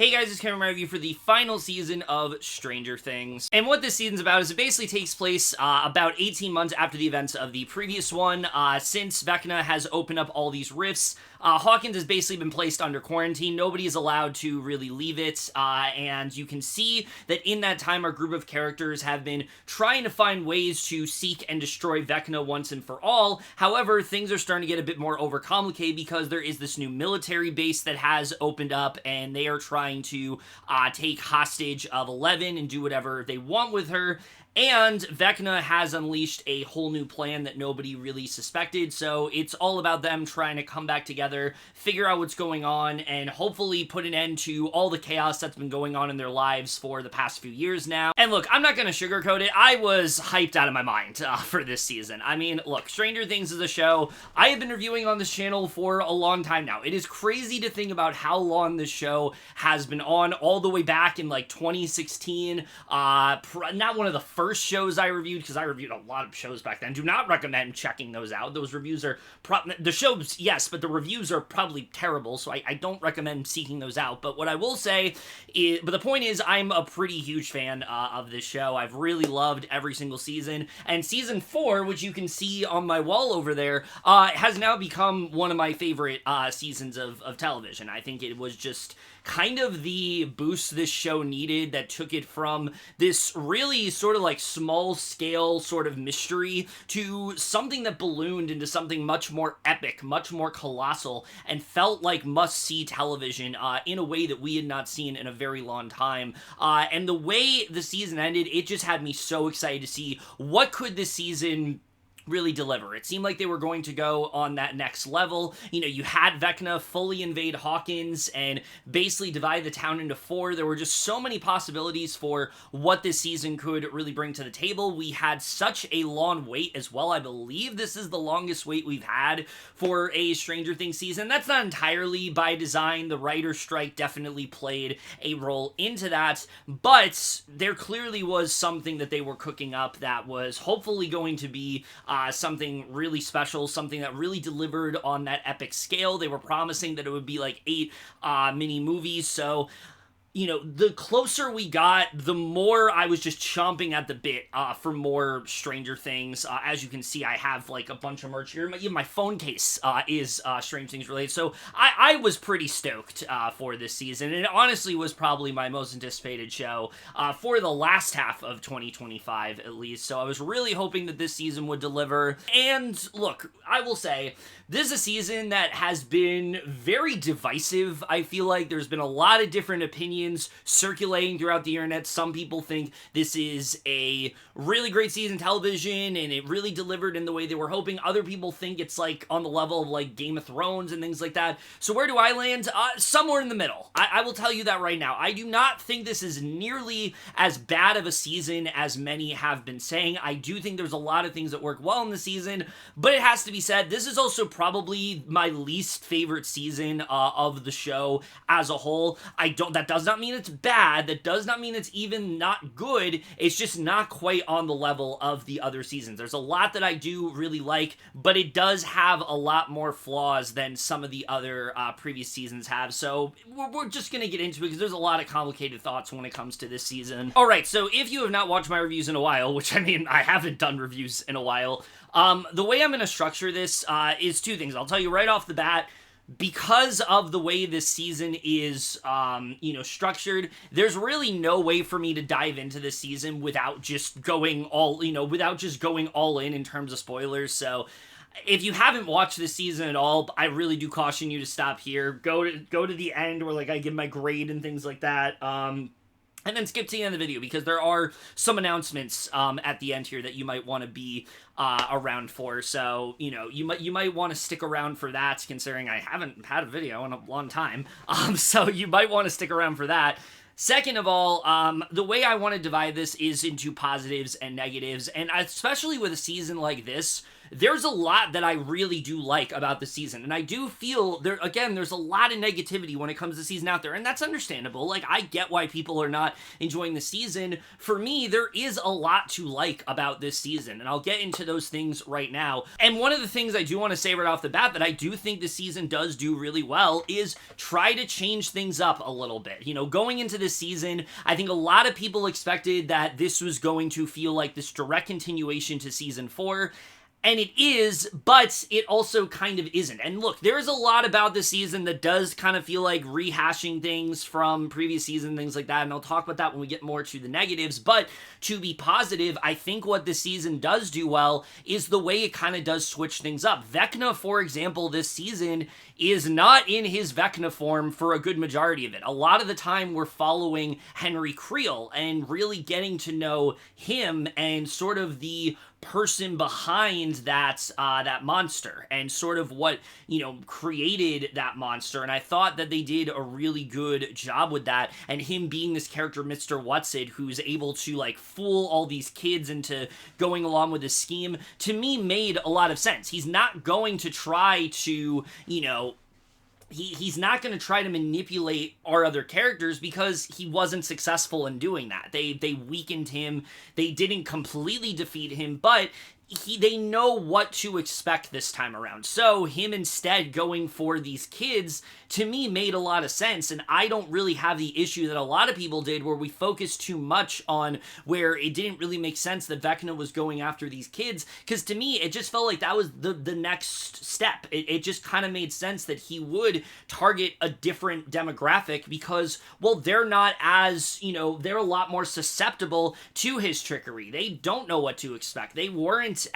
Hey guys, it's Cameron, my review for the final season of Stranger Things. And what this season's about is it basically takes place about 18 months after the events of the previous one. Since Vecna has opened up all these rifts, Hawkins has basically been placed under quarantine. Nobody is allowed to really leave it, and you can see that in that time, our group of characters have been trying to find ways to seek and destroy Vecna once and for all. However, things are starting to get a bit more overcomplicated because there is this new military base that has opened up, and they are trying to take hostage of 11 and do whatever they want with her. And Vecna has unleashed a whole new plan that nobody really suspected, so it's all about them trying to come back together, figure out what's going on, and hopefully put an end to all the chaos that's been going on in their lives for the past few years now. And look, I'm not gonna sugarcoat it, I was hyped out of my mind for this season. I mean, look, Stranger Things is a show I have been reviewing on this channel for a long time now. It is crazy to think about how long this show has been on, all the way back in like 2016, not one of the first shows I reviewed, because I reviewed a lot of shows back then. Do not recommend checking those out. Those reviews are the shows, yes, but the reviews are probably terrible, so I don't recommend seeking those out. But what I will say is, but the point is, I'm a pretty huge fan of this show. I've really loved every single season, and season 4, which you can see on my wall over there, has now become one of my favorite seasons of television. I think it was just kind of the boost this show needed that took it from this really sort of like small scale sort of mystery to something that ballooned into something much more epic, much more colossal, and felt like must-see television in a way that we had not seen in a very long time. And the way the season ended, it just had me so excited to see what could this season really deliver. It seemed like they were going to go on that next level. You know, you had Vecna fully invade Hawkins and basically divide the town into 4. There were just so many possibilities for what this season could really bring to the table. We had such a long wait as well. I believe this is the longest wait we've had for a Stranger Things season. That's not entirely by design. The writer's strike definitely played a role into that, but there clearly was something that they were cooking up that was hopefully going to be something really special, something that really delivered on that epic scale. They were promising that it would be like 8 mini movies, so you know, the closer we got, the more I was just chomping at the bit for more Stranger Things. As you can see, I have like a bunch of merch here. Even my phone case is Stranger Things related. So I was pretty stoked for this season. And it honestly was probably my most anticipated show for the last half of 2025 at least. So I was really hoping that this season would deliver. And look, I will say, this is a season that has been very divisive. I feel like there's been a lot of different opinions circulating throughout the internet. Some people think this is a really great season of television and it really delivered in the way they were hoping. Other people think it's like on the level of like Game of Thrones and things like that. So where do I land? Somewhere in the middle. I will tell you that right now. I do not think this is nearly as bad of a season as many have been saying. I do think there's a lot of things that work well in the season, but it has to be said, this is also probably my least favorite season of the show as a whole. That does not mean it's bad. That does not mean it's even not good. It's just not quite on the level of the other seasons. There's a lot that I do really like, but it does have a lot more flaws than some of the other previous seasons have. So we're just going to get into it because there's a lot of complicated thoughts when it comes to this season. All right, so if you have not watched my reviews in a while, which I mean, I haven't done reviews in a while, the way I'm going to structure this is 2 things. I'll tell you right off the bat. Because of the way this season is, structured, there's really no way for me to dive into this season without just going all in terms of spoilers. So if you haven't watched this season at all, I really do caution you to stop here. Go to the end where like I give my grade and things like that. And then skip to the end of the video because there are some announcements at the end here that you might want to be around for. So, you know, you might want to stick around for that, considering I haven't had a video in a long time. So you might want to stick around for that. Second of all, the way I want to divide this is into positives and negatives, and especially with a season like this, there's a lot that I really do like about the season. And I do feel there's a lot of negativity when it comes to season out there, and that's understandable. Like, I get why people are not enjoying the season. For me, there is a lot to like about this season, and I'll get into those things right now. And one of the things I do want to say right off the bat that I do think the season does do really well is try to change things up a little bit. You know, going into this season, I think a lot of people expected that this was going to feel like this direct continuation to season 4. And it is, but it also kind of isn't. And look, there is a lot about this season that does kind of feel like rehashing things from previous season, things like that, and I'll talk about that when we get more to the negatives. But to be positive, I think what this season does do well is the way it kind of does switch things up. Vecna, for example, this season is not in his Vecna form for a good majority of it. A lot of the time we're following Henry Creel and really getting to know him and sort of the person behind that monster and sort of what, you know, created that monster. And I thought that they did a really good job with that, and him being this character, Mr. Whatsit, who's able to like fool all these kids into going along with his scheme, to me made a lot of sense. He's not going to try to, you know, He's not going to try to manipulate our other characters because he wasn't successful in doing that. They weakened him. They didn't completely defeat him, but they know what to expect this time around. So him instead going for these kids, to me, made a lot of sense, and I don't really have the issue that a lot of people did where we focused too much on where it didn't really make sense that Vecna was going after these kids, because to me, it just felt like that was the next step. It just kind of made sense that he would target a different demographic because, well, they're not as, you know, they're a lot more susceptible to his trickery. They don't know what to expect. They weren't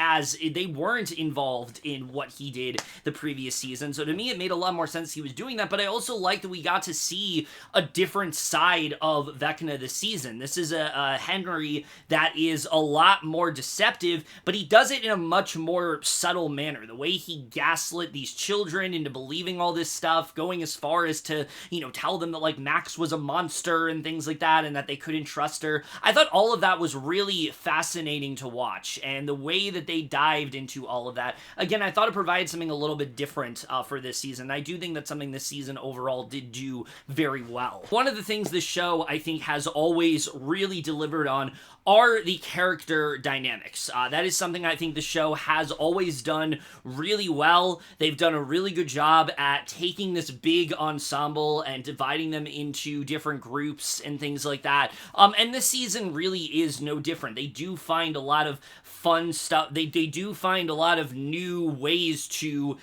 involved in what he did the previous season. So to me, it made a lot more sense he was doing that, but I also liked that we got to see a different side of Vecna this season. This is a Henry that is a lot more deceptive, but he does it in a much more subtle manner. The way he gaslit these children into believing all this stuff, going as far as to, you know, tell them that, like, Max was a monster and things like that, and that they couldn't trust her. I thought all of that was really fascinating to watch, and the way that they dived into all of that, again, I thought it provided something a little bit different for this season. I do think that's something this season overall did do very well. One of the things this show, I think, has always really delivered on are the character dynamics. That is something I think the show has always done really well. They've done a really good job at taking this big ensemble and dividing them into different groups and things like that. And this season really is no different. They do find a lot of fun stuff. They do find a lot of new ways to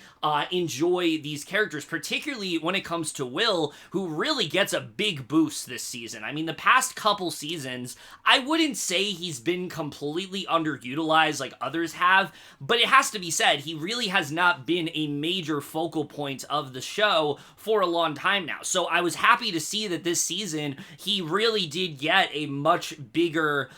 enjoy these characters, particularly when it comes to Will, who really gets a big boost this season. I mean, the past couple seasons, I wouldn't say he's been completely underutilized like others have, but it has to be said, he really has not been a major focal point of the show for a long time now. So I was happy to see that this season, he really did get a much bigger,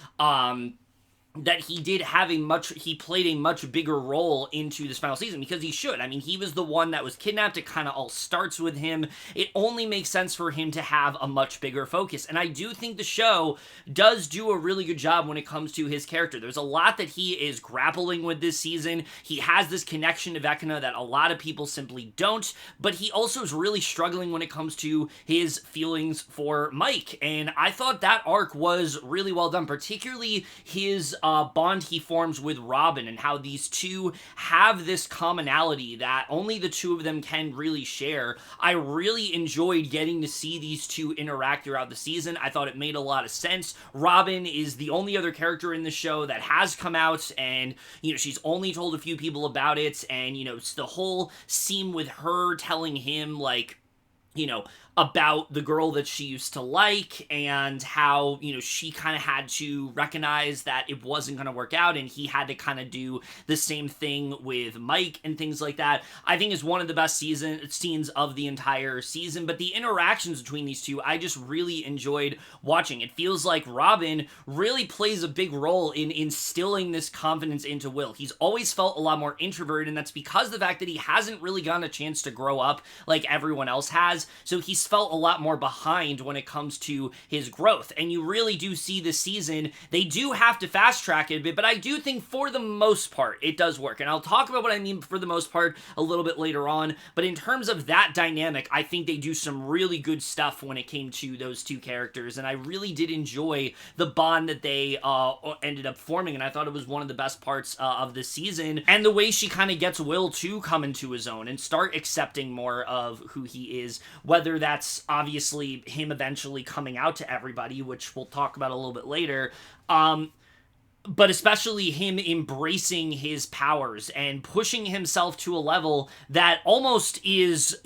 he played a much bigger role into this final season, because he should. I mean, he was the one that was kidnapped. It kind of all starts with him. It only makes sense for him to have a much bigger focus, and I do think the show does do a really good job when it comes to his character. There's a lot that he is grappling with this season. He has this connection to Vecna that a lot of people simply don't, but he also is really struggling when it comes to his feelings for Mike, and I thought that arc was really well done, particularly his bond he forms with Robin, and how these two have this commonality that only the two of them can really share. I really enjoyed getting to see these two interact throughout the season. I thought it made a lot of sense. Robin is the only other character in the show that has come out, and, you know, she's only told a few people about it, and, you know, it's the whole scene with her telling him, like, you know, about the girl that she used to like, and how, you know, she kind of had to recognize that it wasn't going to work out, and he had to kind of do the same thing with Mike and things like that. I think is one of the best scenes of the entire season, but the interactions between these two, I just really enjoyed watching. It feels like Robin really plays a big role in instilling this confidence into Will. He's always felt a lot more introverted, and that's because of the fact that he hasn't really gotten a chance to grow up like everyone else has, so he's just felt a lot more behind when it comes to his growth. And you really do see this season, they do have to fast track it a bit, but I do think for the most part, it does work. And I'll talk about what I mean for the most part a little bit later on, but in terms of that dynamic, I think they do some really good stuff when it came to those two characters, and I really did enjoy the bond that they ended up forming, and I thought it was one of the best parts of the season, and the way she kind of gets Will to come into his own and start accepting more of who he is, whether that's obviously him eventually coming out to everybody, which we'll talk about a little bit later, but especially him embracing his powers and pushing himself to a level that almost is,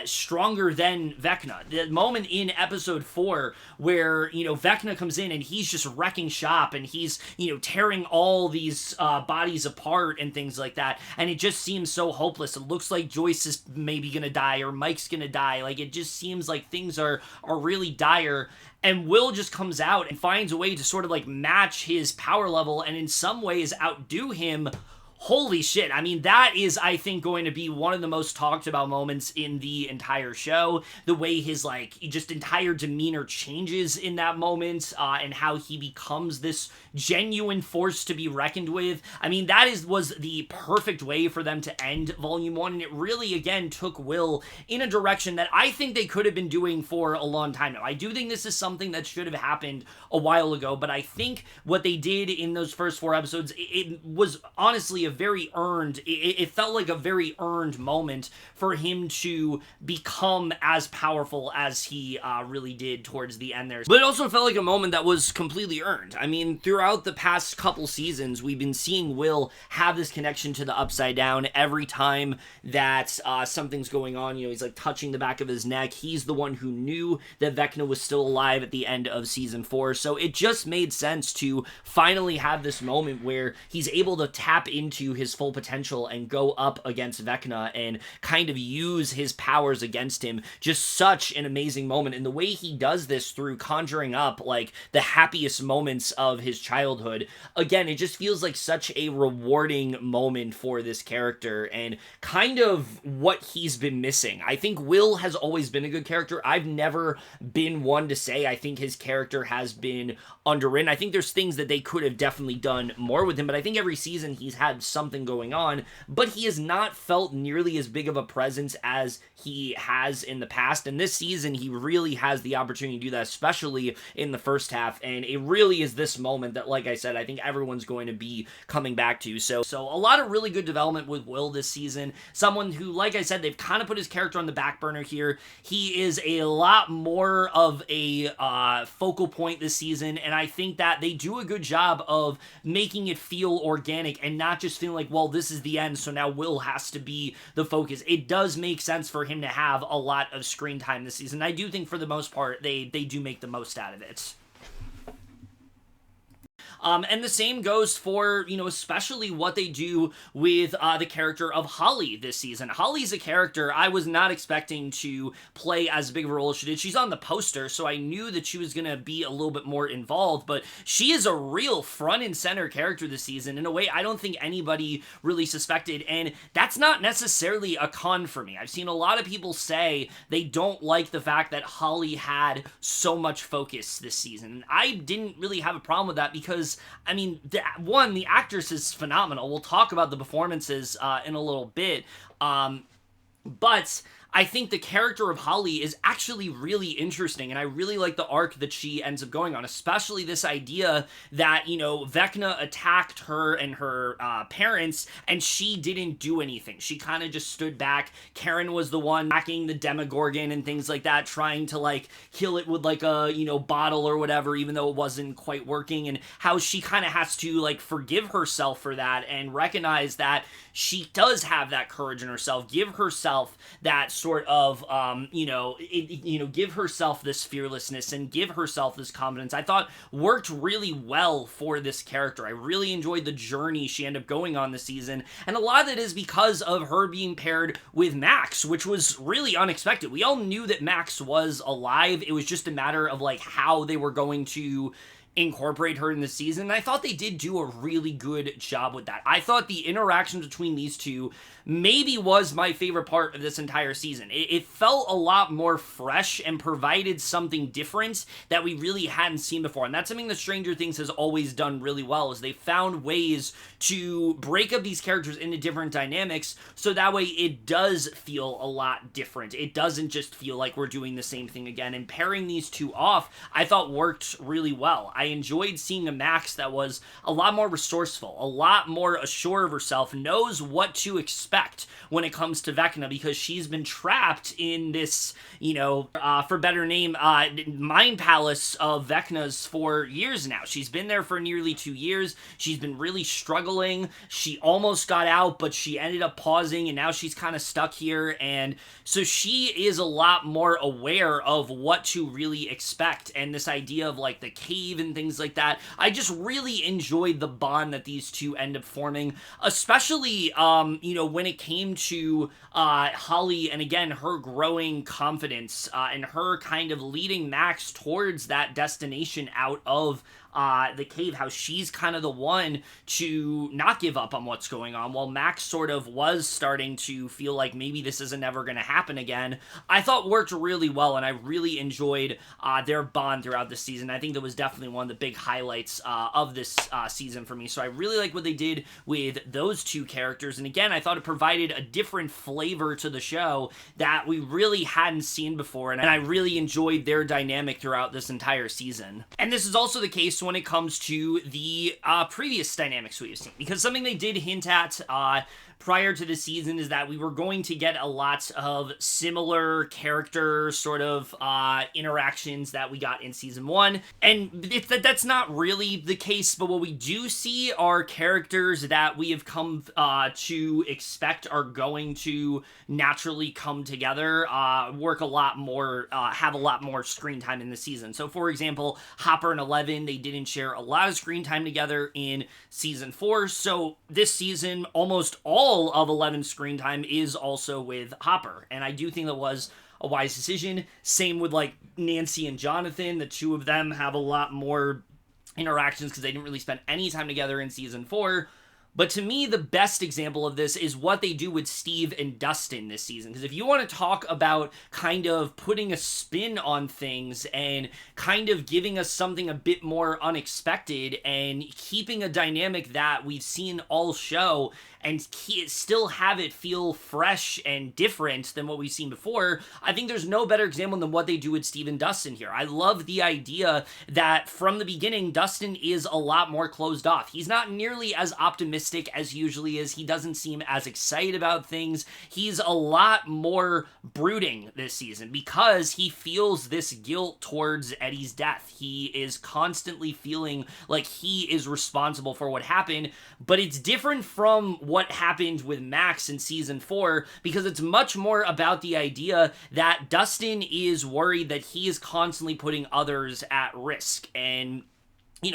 stronger than Vecna. The moment in episode 4 where, Vecna comes in and he's just wrecking shop and he's, tearing all these bodies apart and things like that. And it just seems so hopeless. It looks like Joyce is maybe gonna die or Mike's gonna die. Like, it just seems like things are really dire. And Will just comes out and finds a way to sort of like match his power level and in some ways outdo him. Holy shit. I mean, that is, I think, going to be one of the most talked about moments in the entire show. The way his, just entire demeanor changes in that moment, and how he becomes this genuine force to be reckoned with. I mean, was the perfect way for them to end Volume 1, and it really, again, took Will in a direction that I think they could have been doing for a long time now. I do think this is something that should have happened a while ago, but I think what they did in those first 4 episodes, it was honestly a very earned, it felt like a very earned moment for him to become as powerful as he really did towards the end there. But it also felt like a moment that was completely earned. I mean, throughout the past couple seasons, we've been seeing Will have this connection to the Upside Down every time that something's going on. He's like touching the back of his neck. He's the one who knew that Vecna was still alive at the end of season 4. So it just made sense to finally have this moment where he's able to tap into his full potential and go up against Vecna and kind of use his powers against him. Just such an amazing moment. And the way he does this through conjuring up like the happiest moments of his childhood, again, it just feels like such a rewarding moment for this character and kind of what he's been missing. I think Will has always been a good character. I've never been one to say I think his character has been underwritten. I think there's things that they could have definitely done more with him, but I think every season he's had something going on, but he has not felt nearly as big of a presence as he has in the past, and this season he really has the opportunity to do that, especially in the first half, and it really is this moment that, like I said, I think everyone's going to be coming back to. So a lot of really good development with Will this season. Someone who, like I said, they've kind of put his character on the back burner here. He is a lot more of a focal point this season, and I think that they do a good job of making it feel organic and not just feeling like, well, this is the end, so now Will has to be the focus. It does make sense for him to have a lot of screen time this season. I do think for the most part, they do make the most out of it. And the same goes for, especially what they do with the character of Holly this season. Holly's a character I was not expecting to play as big of a role as she did. She's on the poster, so I knew that she was going to be a little bit more involved, but she is a real front and center character this season in a way I don't think anybody really suspected, and that's not necessarily a con for me. I've seen a lot of people say they don't like the fact that Holly had so much focus this season. I didn't really have a problem with that because I mean, the actress is phenomenal. We'll talk about the performances in a little bit, but I think the character of Holly is actually really interesting, and I really like the arc that she ends up going on, especially this idea that, Vecna attacked her and her parents, and she didn't do anything. She kind of just stood back. Karen was the one attacking the Demogorgon and things like that, trying to, kill it with, a, bottle or whatever, even though it wasn't quite working, and how she kind of has to, forgive herself for that and recognize that she does have that courage in herself, give herself that sort of, give herself this fearlessness and give herself this confidence. I thought worked really well for this character. I really enjoyed the journey she ended up going on this season, and a lot of it is because of her being paired with Max, which was really unexpected. We all knew that Max was alive. It was just a matter of, how they were going to incorporate her in the season, and I thought they did do a really good job with that. I thought the interactions between these two maybe was my favorite part of this entire season. It felt a lot more fresh and provided something different that we really hadn't seen before, and that's something that Stranger Things has always done really well, is they found ways to break up these characters into different dynamics, so that way it does feel a lot different. It doesn't just feel like we're doing the same thing again, and pairing these two off, I thought worked really well. I enjoyed seeing a Max that was a lot more resourceful, a lot more assured of herself, knows what to expect when it comes to Vecna, because she's been trapped in this, for better name, mind palace of Vecna's for years now. She's been there for nearly 2 years. She's been really struggling. She almost got out, but she ended up pausing, and now she's kind of stuck here, and so she is a lot more aware of what to really expect, and this idea of, like, the cave and things like that. I just really enjoyed the bond that these two end up forming, especially, when it came to Holly, and again, her growing confidence, and her kind of leading Max towards that destination out of the cave, how she's kind of the one to not give up on what's going on, while Max sort of was starting to feel like maybe this isn't ever going to happen again. I thought worked really well, and I really enjoyed their bond throughout the season. I think that was definitely one of the big highlights of this season for me, so I really like what they did with those two characters, and again, I thought it provided a different flavor to the show that we really hadn't seen before, and I really enjoyed their dynamic throughout this entire season. And this is also the case when it comes to the previous dynamics we've seen, because something they did hint at prior to the season is that we were going to get a lot of similar character sort of interactions that we got in season 1, and that's not really the case, but what we do see are characters that we have come to expect are going to naturally come together, work a lot more, have a lot more screen time in the season. So for example, Hopper and Eleven, they didn't share a lot of screen time together in season 4, so this season almost all of Eleven's screen time is also with Hopper, and I do think that was a wise decision. Same with, like, Nancy and Jonathan. The two of them have a lot more interactions because they didn't really spend any time together in season 4. But to me, the best example of this is what they do with Steve and Dustin this season. Because if you want to talk about kind of putting a spin on things and kind of giving us something a bit more unexpected and keeping a dynamic that we've seen all show and still have it feel fresh and different than what we've seen before, I think there's no better example than what they do with Steve and Dustin here. I love the idea that from the beginning, Dustin is a lot more closed off. He's not nearly as optimistic as usually is. He doesn't seem as excited about things. He's a lot more brooding this season because he feels this guilt towards Eddie's death. He is constantly feeling like he is responsible for what happened, but it's different from what happened with Max in season 4, because it's much more about the idea that Dustin is worried that he is constantly putting others at risk. And,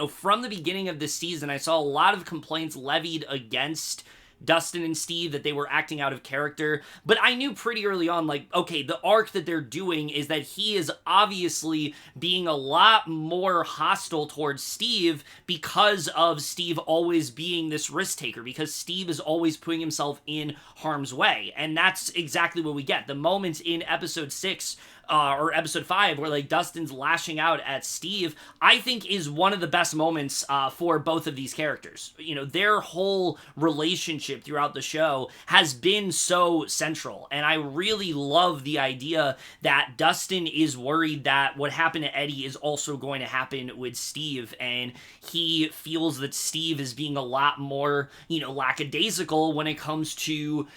from the beginning of this season, I saw a lot of complaints levied against Dustin and Steve, that they were acting out of character, but I knew pretty early on, like, okay, the arc that they're doing is that he is obviously being a lot more hostile towards Steve because of Steve always being this risk taker, because Steve is always putting himself in harm's way, and that's exactly what we get. The moment in episode 6 or episode 5 where, like, Dustin's lashing out at Steve, I think is one of the best moments for both of these characters. Their whole relationship throughout the show has been so central, and I really love the idea that Dustin is worried that what happened to Eddie is also going to happen with Steve, and he feels that Steve is being a lot more, lackadaisical when it comes to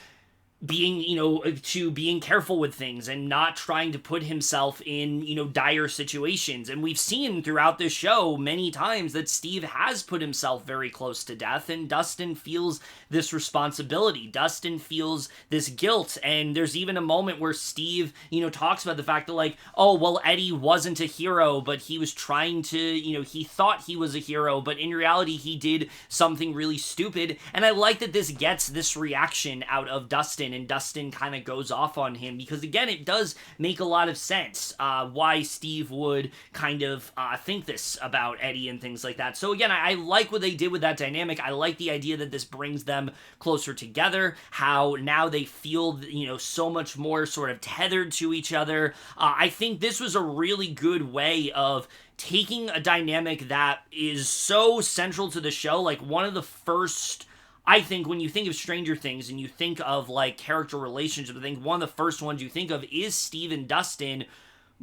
being careful with things and not trying to put himself in, dire situations. And we've seen throughout this show many times that Steve has put himself very close to death, and Dustin feels this responsibility. Dustin feels this guilt, and there's even a moment where Steve, talks about the fact that, like, oh, well, Eddie wasn't a hero, but he was trying to, he thought he was a hero, but in reality, he did something really stupid. And I like that this gets this reaction out of Dustin Dustin, and Dustin kind of goes off on him, because again, it does make a lot of sense why Steve would kind of think this about Eddie and things like that. So again, I like what they did with that dynamic. I like the idea that this brings them closer together, how now they feel, so much more sort of tethered to each other. I think this was a really good way of taking a dynamic that is so central to the show, like one of the first, I think, when you think of Stranger Things and you think of like character relationships, I think one of the first ones you think of is Steve and Dustin.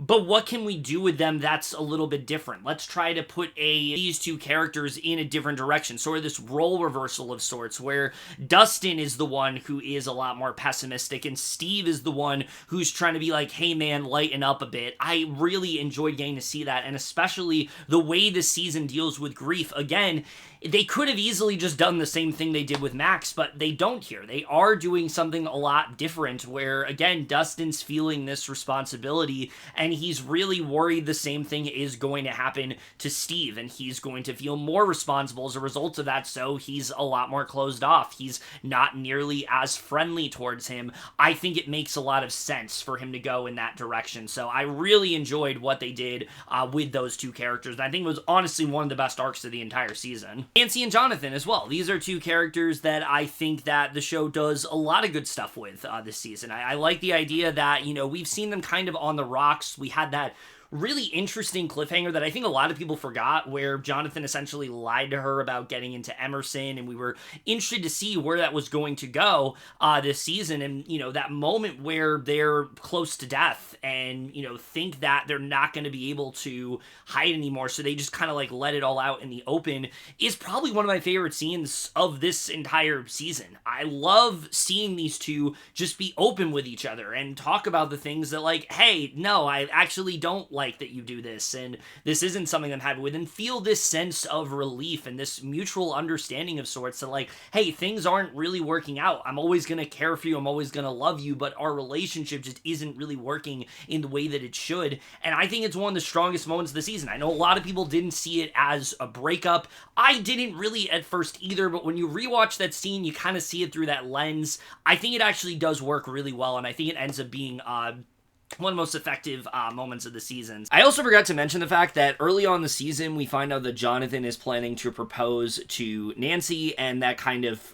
But what can we do with them that's a little bit different? Let's try to put these two characters in a different direction. Sort of this role reversal of sorts, where Dustin is the one who is a lot more pessimistic, and Steve is the one who's trying to be like, hey man, lighten up a bit. I really enjoyed getting to see that, and especially the way this season deals with grief. Again, they could have easily just done the same thing they did with Max, but they don't here. They are doing something a lot different, where, again, Dustin's feeling this responsibility, and he's really worried the same thing is going to happen to Steve, and he's going to feel more responsible as a result of that, so he's a lot more closed off. He's not nearly as friendly towards him. I think it makes a lot of sense for him to go in that direction, so I really enjoyed what they did with those two characters, and I think it was honestly one of the best arcs of the entire season. Nancy and Jonathan as well. These are two characters that I think that the show does a lot of good stuff with this season. I like the idea that, we've seen them kind of on the rocks. We had that really interesting cliffhanger that I think a lot of people forgot, where Jonathan essentially lied to her about getting into Emerson, and we were interested to see where that was going to go this season, and, that moment where they're close to death and, think that they're not going to be able to hide anymore, so they just kind of like let it all out in the open, is probably one of my favorite scenes of this entire season. I love seeing these two just be open with each other and talk about the things that, like, hey, no, I actually don't like that you do this, and this isn't something I'm happy with, and feel this sense of relief and this mutual understanding of sorts that, like, hey, things aren't really working out. I'm always going to care for you. I'm always going to love you, but our relationship just isn't really working in the way that it should, and I think it's one of the strongest moments of the season. I know a lot of people didn't see it as a breakup. I didn't really at first either, but when you rewatch that scene, you kind of see it through that lens. I think it actually does work really well, and I think it ends up being one of the most effective moments of the season. I also forgot to mention the fact that early on in the season, we find out that Jonathan is planning to propose to Nancy, and that kind of,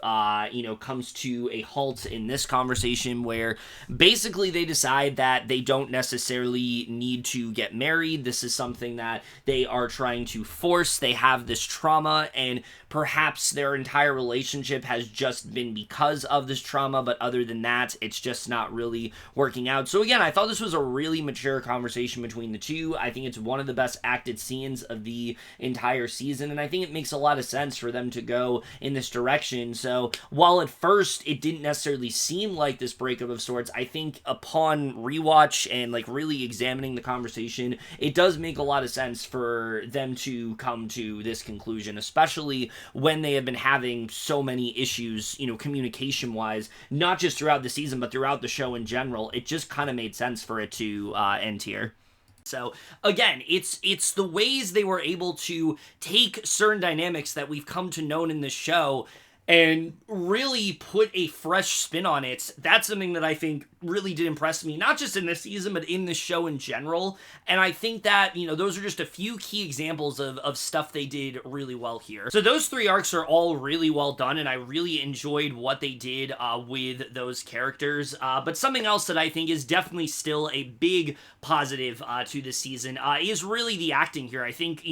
comes to a halt in this conversation, where basically they decide that they don't necessarily need to get married. This is something that they are trying to force. They have this trauma, and perhaps their entire relationship has just been because of this trauma, but other than that, it's just not really working out. So again, I thought this was a really mature conversation between the two. I think it's one of the best acted scenes of the entire season, and I think it makes a lot of sense for them to go in this direction. So while at first it didn't necessarily seem like this breakup of sorts, I think upon rewatch and like really examining the conversation, it does make a lot of sense for them to come to this conclusion, especially when they have been having so many issues, communication wise, not just throughout the season, but throughout the show in general. It just kind of made sense for it to end here. So again, it's the ways they were able to take certain dynamics that we've come to know in this show and really put a fresh spin on it. That's something that I think really did impress me, not just in this season, but in this show in general. And I think that, those are just a few key examples of stuff they did really well here. So those three arcs are all really well done, and I really enjoyed what they did with those characters. But something else that I think is definitely still a big positive to this season is really the acting here. I think,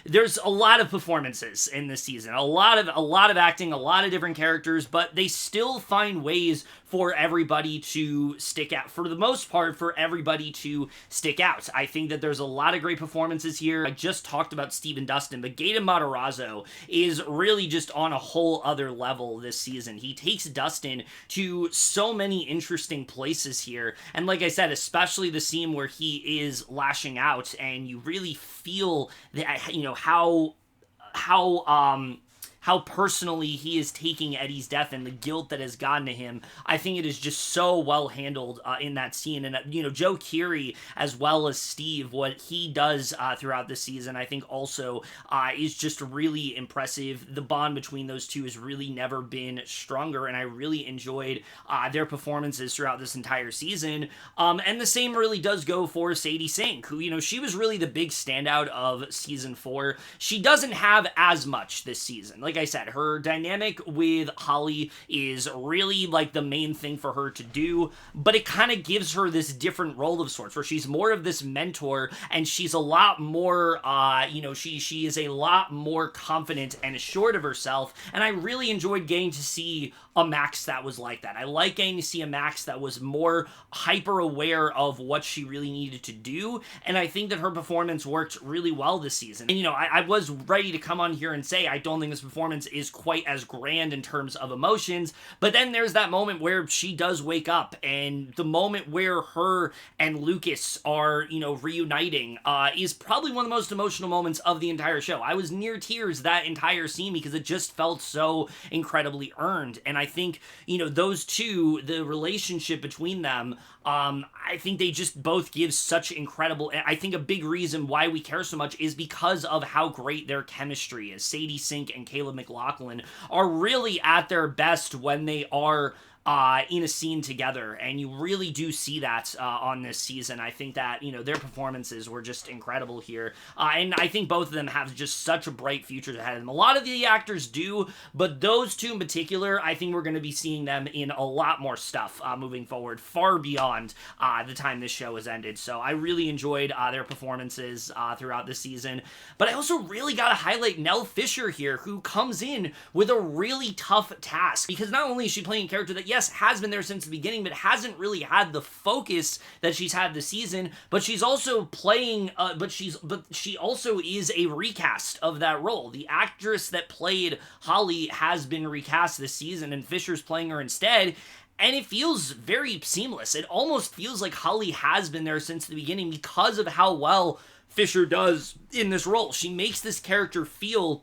there's a lot of performances in this season, a lot of acting, a lot of different characters, but they still find ways for everybody to stick out. For the most part, for everybody to stick out. I think that there's a lot of great performances here. I just talked about Steve and Dustin, but Gaten Matarazzo is really just on a whole other level this season. He takes Dustin to so many interesting places here, and like I said, especially the scene where he is lashing out, and you really feel that, how how personally he is taking Eddie's death and the guilt that has gotten to him. I think it is just so well handled in that scene. And, Joe Keery, as well as Steve, what he does throughout the season, I think also is just really impressive. The bond between those two has really never been stronger, and I really enjoyed their performances throughout this entire season. And the same really does go for Sadie Sink, who, she was really the big standout of season 4. She doesn't have as much this season. Like I said, her dynamic with Holly is really like the main thing for her to do, but it kind of gives her this different role of sorts, where she's more of this mentor, and she's a lot more, she is a lot more confident and assured of herself, and I really enjoyed getting to see a Max that was like that. I like getting to see a Max that was more hyper aware of what she really needed to do, and I think that her performance worked really well this season. And I was ready to come on here and say I don't think this performance is quite as grand in terms of emotions, but then there's that moment where she does wake up, and the moment where her and Lucas are, reuniting is probably one of the most emotional moments of the entire show. I was near tears that entire scene because it just felt so incredibly earned, and I think, those two, the relationship between them, I think they just both give such incredible, I think a big reason why we care so much is because of how great their chemistry is. Sadie Sink and Caleb McLaughlin are really at their best when they are in a scene together, and you really do see that on this season. I think that, their performances were just incredible here, and I think both of them have just such a bright future ahead of them. A lot of the actors do, but those two in particular, I think we're going to be seeing them in a lot more stuff moving forward, far beyond the time this show has ended. So I really enjoyed their performances throughout the season, but I also really got to highlight Nell Fisher here, who comes in with a really tough task, because not only is she playing a character that, yes, has been there since the beginning, but hasn't really had the focus that she's had this season, but she's also playing, but she also is a recast of that role. The actress that played Holly has been recast this season, and Fisher's playing her instead, and it feels very seamless. It almost feels like Holly has been there since the beginning because of how well Fisher does in this role. She makes this character feel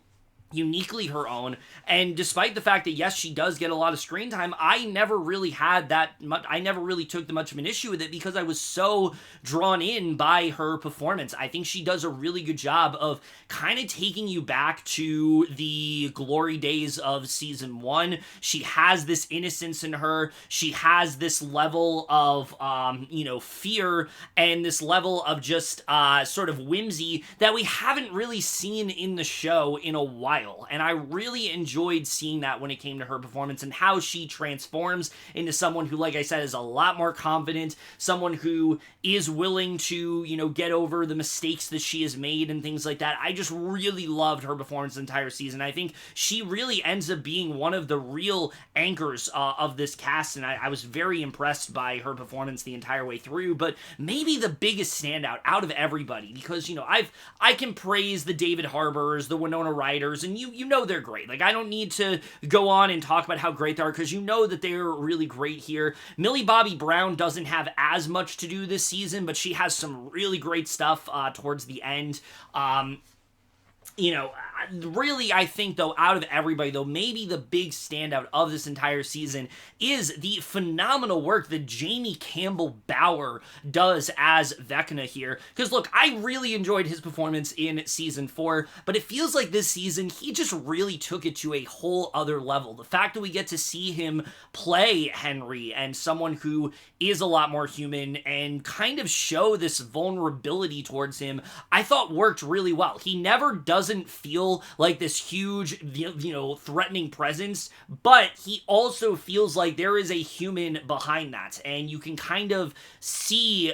uniquely her own, and despite the fact that, yes, she does get a lot of screen time, I never really had that much, I never really took much of an issue with it because I was so drawn in by her performance. I think she does a really good job of kind of taking you back to the glory days of season 1. She has this innocence in her, she has this level of, fear, and this level of just sort of whimsy that we haven't really seen in the show in a while. And I really enjoyed seeing that when it came to her performance and how she transforms into someone who, like I said, is a lot more confident, someone who is willing to, get over the mistakes that she has made and things like that. I just really loved her performance the entire season. I think she really ends up being one of the real anchors of this cast, and I was very impressed by her performance the entire way through, but maybe the biggest standout out of everybody, because, I can praise the David Harbours, the Winona Ryders, and you know they're great. Like, I don't need to go on and talk about how great they are, because you know that they're really great here. Millie Bobby Brown doesn't have as much to do this season, but she has some really great stuff towards the end. Really, I think, though, out of everybody, though, maybe the big standout of this entire season is the phenomenal work that Jamie Campbell Bower does as Vecna here. Because, look, I really enjoyed his performance in season 4, but it feels like this season, he just really took it to a whole other level. The fact that we get to see him play Henry and someone who is a lot more human and kind of show this vulnerability towards him, I thought worked really well. He never doesn't feel like this huge, threatening presence, but he also feels like there is a human behind that, and you can kind of see,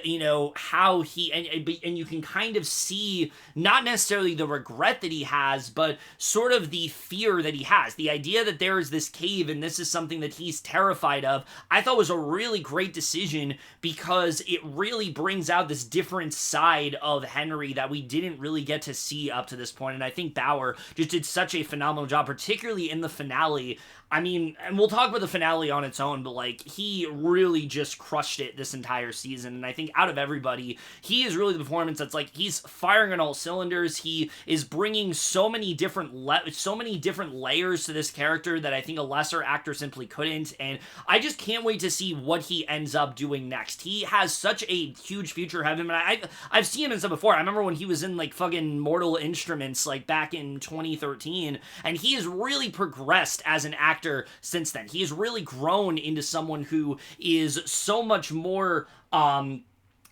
how he, and you can kind of see not necessarily the regret that he has, but sort of the fear that he has. The idea that there is this cave and this is something that he's terrified of, I thought was a really great decision, because it really brings out this different side of Henry that we didn't really get to see up to this point, and I think Bauer just did such a phenomenal job, particularly in the finale. I mean, and we'll talk about the finale on its own, but like, he really just crushed it this entire season. And I think out of everybody, he is really the performance that's like, he's firing on all cylinders. He is bringing so many different layers to this character that I think a lesser actor simply couldn't. And I just can't wait to see what he ends up doing next. He has such a huge future ahead of him. And I've seen him in stuff before. I remember when he was in like fucking Mortal Instruments, like back in 2013, and he has really progressed as an actor since then. He has really grown into someone who is so much more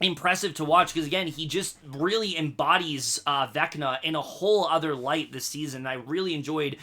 impressive to watch, because again, he just really embodies Vecna in a whole other light this season. I really enjoyed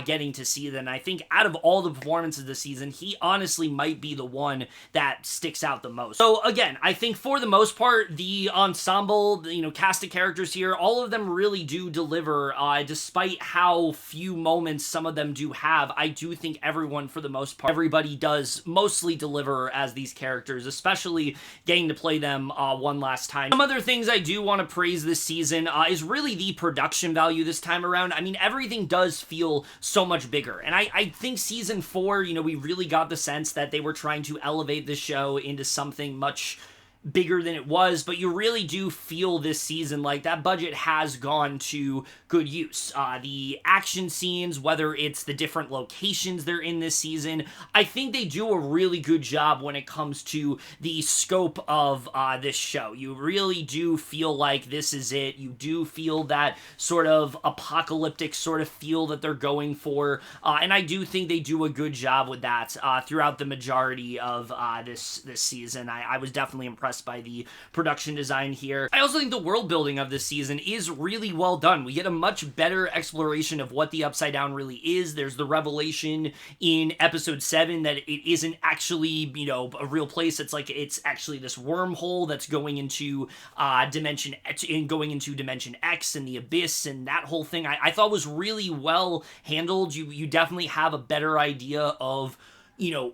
getting to see that, and I think out of all the performances this season, he honestly might be the one that sticks out the most. So again, I think for the most part, the ensemble, cast of characters here, all of them really do deliver, despite how few moments some of them do have. I do think everyone, for the most part, everybody does mostly deliver as these characters, especially getting to play them one last time. Some other things I do want to praise this season is really the production value this time around. I mean, everything does feel so much bigger, and I think season 4, we really got the sense that they were trying to elevate the show into something much bigger than it was, but you really do feel this season like that budget has gone to good use. The action scenes, whether it's the different locations they're in this season, I think they do a really good job when it comes to the scope of this show. You really do feel like this is it. You do feel that sort of apocalyptic sort of feel that they're going for, and I do think they do a good job with that throughout the majority of this season. I was definitely impressed by the production design here. I also think the world building of this season is really well done. We get a much better exploration of what the Upside Down really is. There's the revelation in episode 7 that it isn't actually, a real place. It's actually this wormhole that's going into Dimension X and the Abyss, and that whole thing I thought was really well handled. You definitely have a better idea of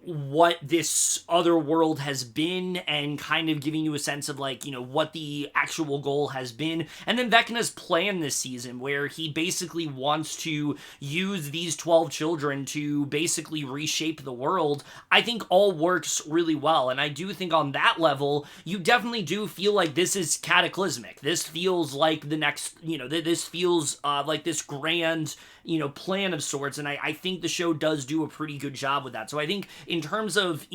what this other world has been, and kind of giving you a sense of what the actual goal has been. And then Vecna's plan this season, where he basically wants to use these 12 children to basically reshape the world, I think all works really well. And I do think on that level, you definitely do feel like this is cataclysmic. This feels like the next, this feels like this grand, plan of sorts, and I think the show does do a pretty good job with that. So I think in terms of,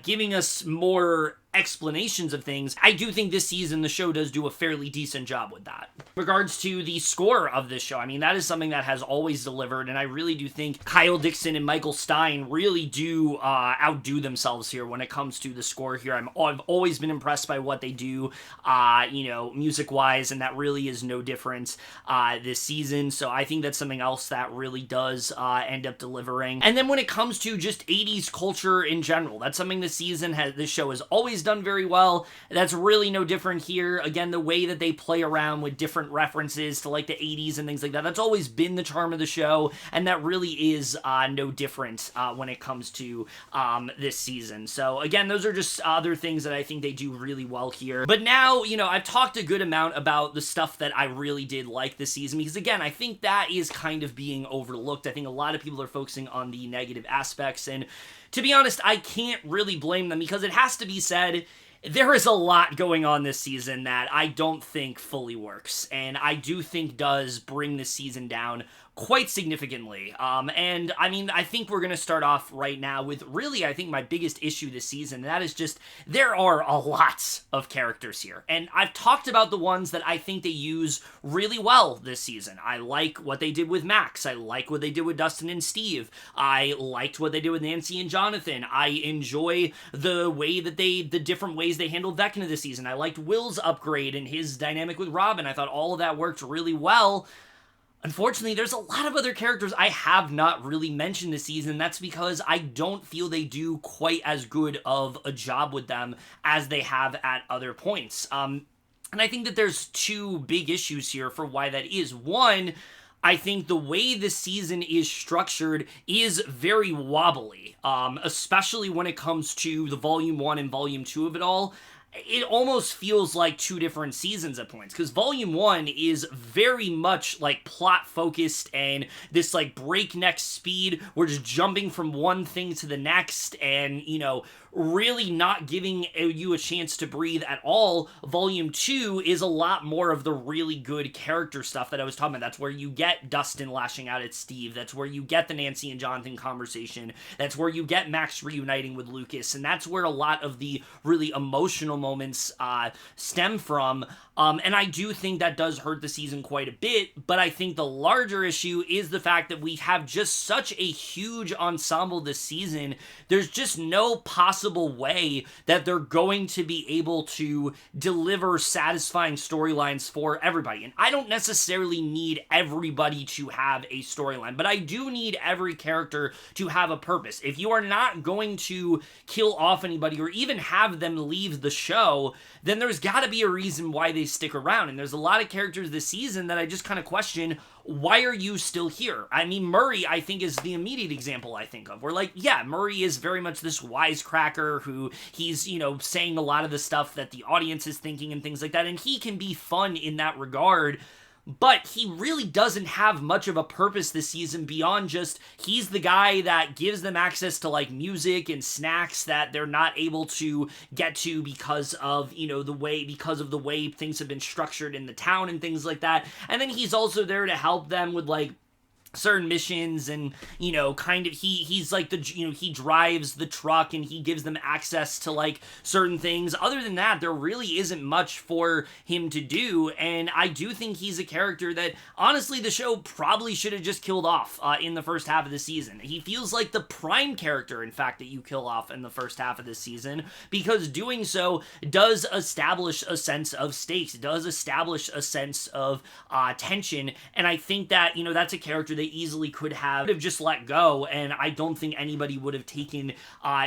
giving us more explanations of things, I do think this season the show does do a fairly decent job with that. In regards to the score of this show, I mean, that is something that has always delivered, and I really do think Kyle Dixon and Michael Stein really do outdo themselves here when it comes to the score here. I've always been impressed by what they do, music-wise, and that really is no different this season, so I think that's something else that really does end up delivering. And then when it comes to just 80s culture in general, that's something this show has always done very well. That's really no different here. Again, the way that they play around with different references to like the 80s and things like that, that's always been the charm of the show, and that really is no different when it comes to this season. So again, those are just other things that I think they do really well here. But now, I've talked a good amount about the stuff that I really did like this season, because again, I think that is kind of being overlooked. I think a lot of people are focusing on the negative aspects, and to be honest, I can't really blame them, because it has to be said, there is a lot going on this season that I don't think fully works, and I do think does bring this season down quite significantly. And I mean, I think we're going to start off right now with really, I think, my biggest issue this season, and that is just, there are a lot of characters here. And I've talked about the ones that I think they use really well this season. I like what they did with Max. I like what they did with Dustin and Steve. I liked what they did with Nancy and Jonathan. I enjoy the way that the different ways they handled Vecna this season. I liked Will's upgrade and his dynamic with Robin. I thought all of that worked really well. Unfortunately, there's a lot of other characters I have not really mentioned this season. That's because I don't feel they do quite as good of a job with them as they have at other points. And I think that there's two big issues here for why that is. One, I think the way this season is structured is very wobbly, especially when it comes to the Volume 1 and Volume 2 of it all. it almost feels like two different seasons at points, because volume 1 is very much like plot focused and this like breakneck speed. We're just jumping from one thing to the next and, really not giving you a chance to breathe at all. Volume 2 is a lot more of the really good character stuff that I was talking about. That's where you get Dustin lashing out at Steve. That's where you get the Nancy and Jonathan conversation. That's where you get Max reuniting with Lucas. And that's where a lot of the really emotional moments stem from. And I do think that does hurt the season quite a bit, but I think the larger issue is the fact that we have just such a huge ensemble this season. There's just no possible way that they're going to be able to deliver satisfying storylines for everybody. And I don't necessarily need everybody to have a storyline, but I do need every character to have a purpose. If you are not going to kill off anybody or even have them leave the show, then there's got to be a reason why they stick around. And there's a lot of characters this season that I just kind of question, why are you still here? I mean, Murray, I think, is the immediate example I think of. Where, like, yeah, Murray is very much this wisecracker who he's, saying a lot of the stuff that the audience is thinking and things like that. And he can be fun in that regard. But he really doesn't have much of a purpose this season beyond just he's the guy that gives them access to like music and snacks that they're not able to get to because of the way things have been structured in the town and things like that. And then he's also there to help them with like certain missions and, kind of he's like he drives the truck and he gives them access to like certain things. Other than that, there really isn't much for him to do, and I do think he's a character that honestly the show probably should have just killed off in the first half of the season. He feels like the prime character, in fact, that you kill off in the first half of this season, because doing so does establish a sense of stakes, does establish a sense of tension, and I think that, that's a character they easily could have just let go, and I don't think anybody would have taken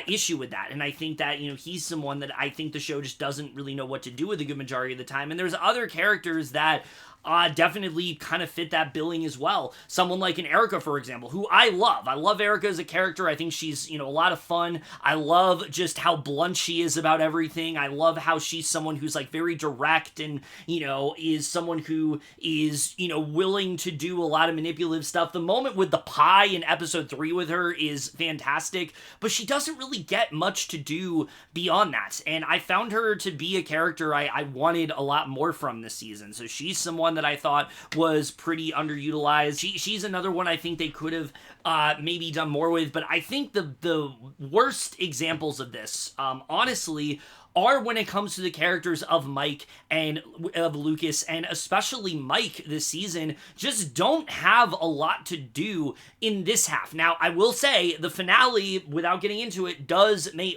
issue with that. And I think that, he's someone that I think the show just doesn't really know what to do with a good majority of the time. And there's other characters that definitely kind of fit that billing as well. Someone like an Erica, for example, who I love. I love Erica as a character. I think she's, a lot of fun. I love just how blunt she is about everything. I love how she's someone who's like very direct and, is someone who is, willing to do a lot of manipulative stuff. The moment with the pie in episode 3 with her is fantastic, but she doesn't really get much to do beyond that. And I found her to be a character I wanted a lot more from this season. So she's someone that I thought was pretty underutilized. She's another one I think they could have maybe done more with, but I think the worst examples of this, honestly, are when it comes to the characters of Mike and of Lucas, and especially Mike this season, just don't have a lot to do in this half. Now, I will say the finale, without getting into it,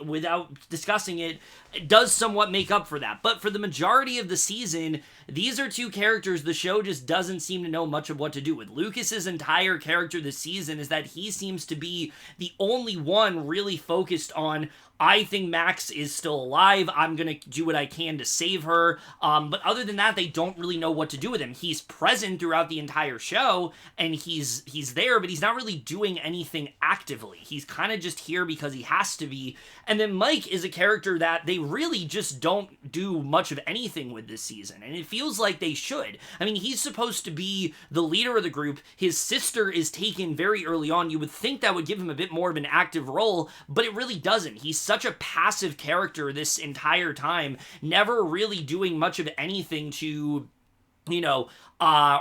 without discussing it, does somewhat make up for that. But for the majority of the season, these are two characters the show just doesn't seem to know much of what to do with. Lucas's entire character this season is that he seems to be the only one really focused on, I think Max is still alive, I'm gonna do what I can to save her, but other than that, they don't really know what to do with him. He's present throughout the entire show, and he's there, but he's not really doing anything actively. He's kind of just here because he has to be. And then Mike is a character that they really just don't do much of anything with this season, and it feels like they should. I mean, he's supposed to be the leader of the group. His sister is taken very early on. You would think that would give him a bit more of an active role, but it really doesn't. He's such a passive character this entire time, never really doing much of anything to,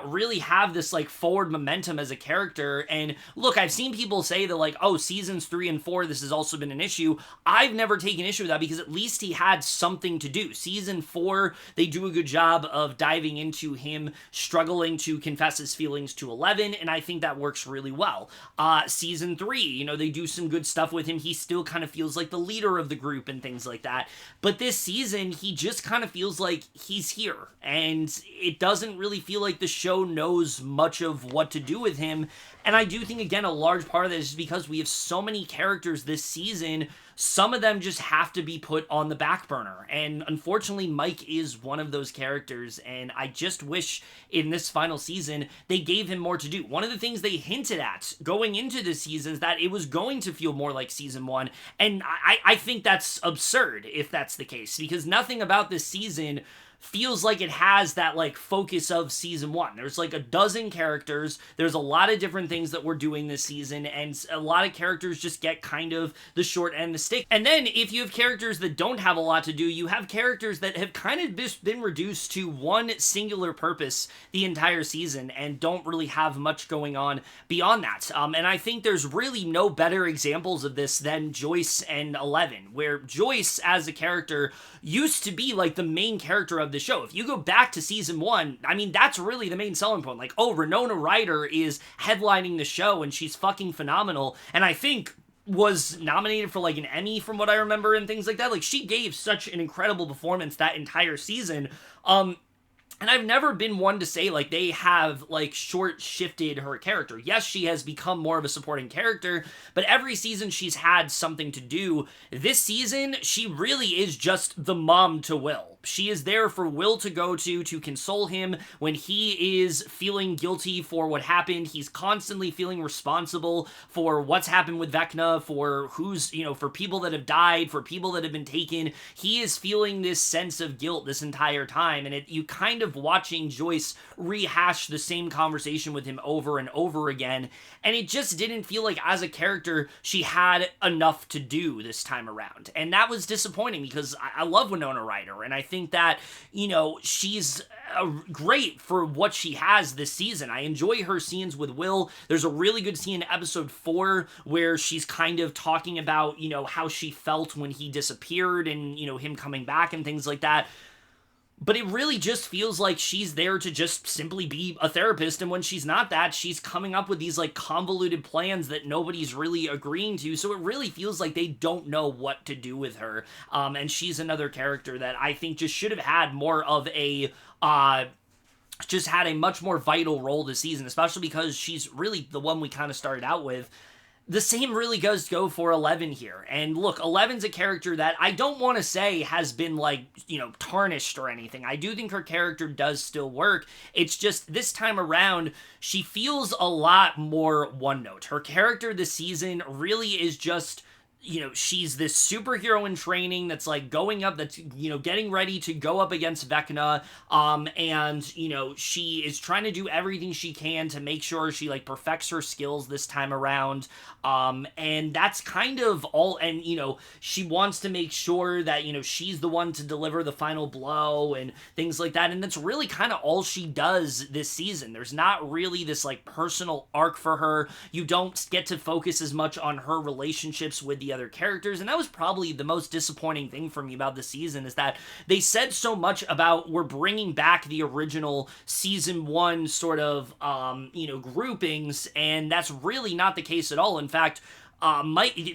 really have this like forward momentum as a character. And look, I've seen people say that like, oh, seasons 3 and 4, this has also been an issue. I've never taken issue with that because at least he had something to do. Season 4, they do a good job of diving into him struggling to confess his feelings to 11, and I think that works really well. Season 3, they do some good stuff with him. He still kind of feels like the leader of the group and things like that. But this season, he just kind of feels like he's here, and it doesn't really feel like the show knows much of what to do with him. And I do think, again, a large part of that is just because we have so many characters this season some of them just have to be put on the back burner. And unfortunately, Mike is one of those characters, and I just wish in this final season they gave him more to do. One of the things they hinted at going into this season is that it was going to feel more like season 1, and I think that's absurd if that's the case, because nothing about this season feels like it has that like focus of season 1. There's like a dozen characters, there's a lot of different things that we're doing this season, and a lot of characters just get kind of the short end of the stick. And then if you have characters that don't have a lot to do, you have characters that have kind of just been reduced to one singular purpose the entire season and don't really have much going on beyond that. And I think there's really no better examples of this than Joyce and Eleven, where Joyce as a character used to be like the main character of the show. If you go back to season 1, I mean, that's really the main selling point. Like, oh, Winona Ryder is headlining the show and she's fucking phenomenal. And I think was nominated for like an Emmy from what I remember and things like that. Like, she gave such an incredible performance that entire season. And I've never been one to say, like, they have, like, short-shifted her character. Yes, she has become more of a supporting character, but every season she's had something to do. This season, she really is just the mom to Will. She is there for Will to go to console him when he is feeling guilty for what happened. He's constantly feeling responsible for what's happened with Vecna, for who's, for people that have died, for people that have been taken. He is feeling this sense of guilt this entire time, and you kind of watching Joyce rehash the same conversation with him over and over again, and it just didn't feel like as a character she had enough to do this time around, and that was disappointing because I love Winona Ryder, and I think that, she's great for what she has this season. I enjoy her scenes with Will. There's a really good scene in episode 4 where she's kind of talking about, how she felt when he disappeared and, him coming back and things like that. But it really just feels like she's there to just simply be a therapist, and when she's not that, she's coming up with these, like, convoluted plans that nobody's really agreeing to, so it really feels like they don't know what to do with her, and she's another character that I think just should have had more of a, just had a much more vital role this season, especially because she's really the one we kind of started out with. The same really does go for Eleven here. And look, Eleven's a character that I don't want to say has been, like, tarnished or anything. I do think her character does still work. It's just this time around, she feels a lot more one note. Her character this season really is just, she's this superhero in training that's, like, going up, that's, getting ready to go up against Vecna, and, she is trying to do everything she can to make sure she, like, perfects her skills this time around, and that's kind of all, and, she wants to make sure that, she's the one to deliver the final blow and things like that, and that's really kind of all she does this season. There's not really this, like, personal arc for her. You don't get to focus as much on her relationships with the other characters, and that was probably the most disappointing thing for me about the season, is that they said so much about we're bringing back the original season 1 sort of groupings, and that's really not the case at all. In fact,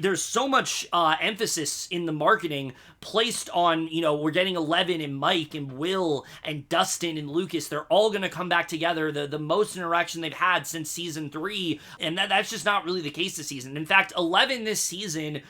there's so much emphasis in the marketing placed on, we're getting Eleven and Mike and Will and Dustin and Lucas. They're all going to come back together, the most interaction they've had since season 3, and that's just not really the case this season. In fact, Eleven this season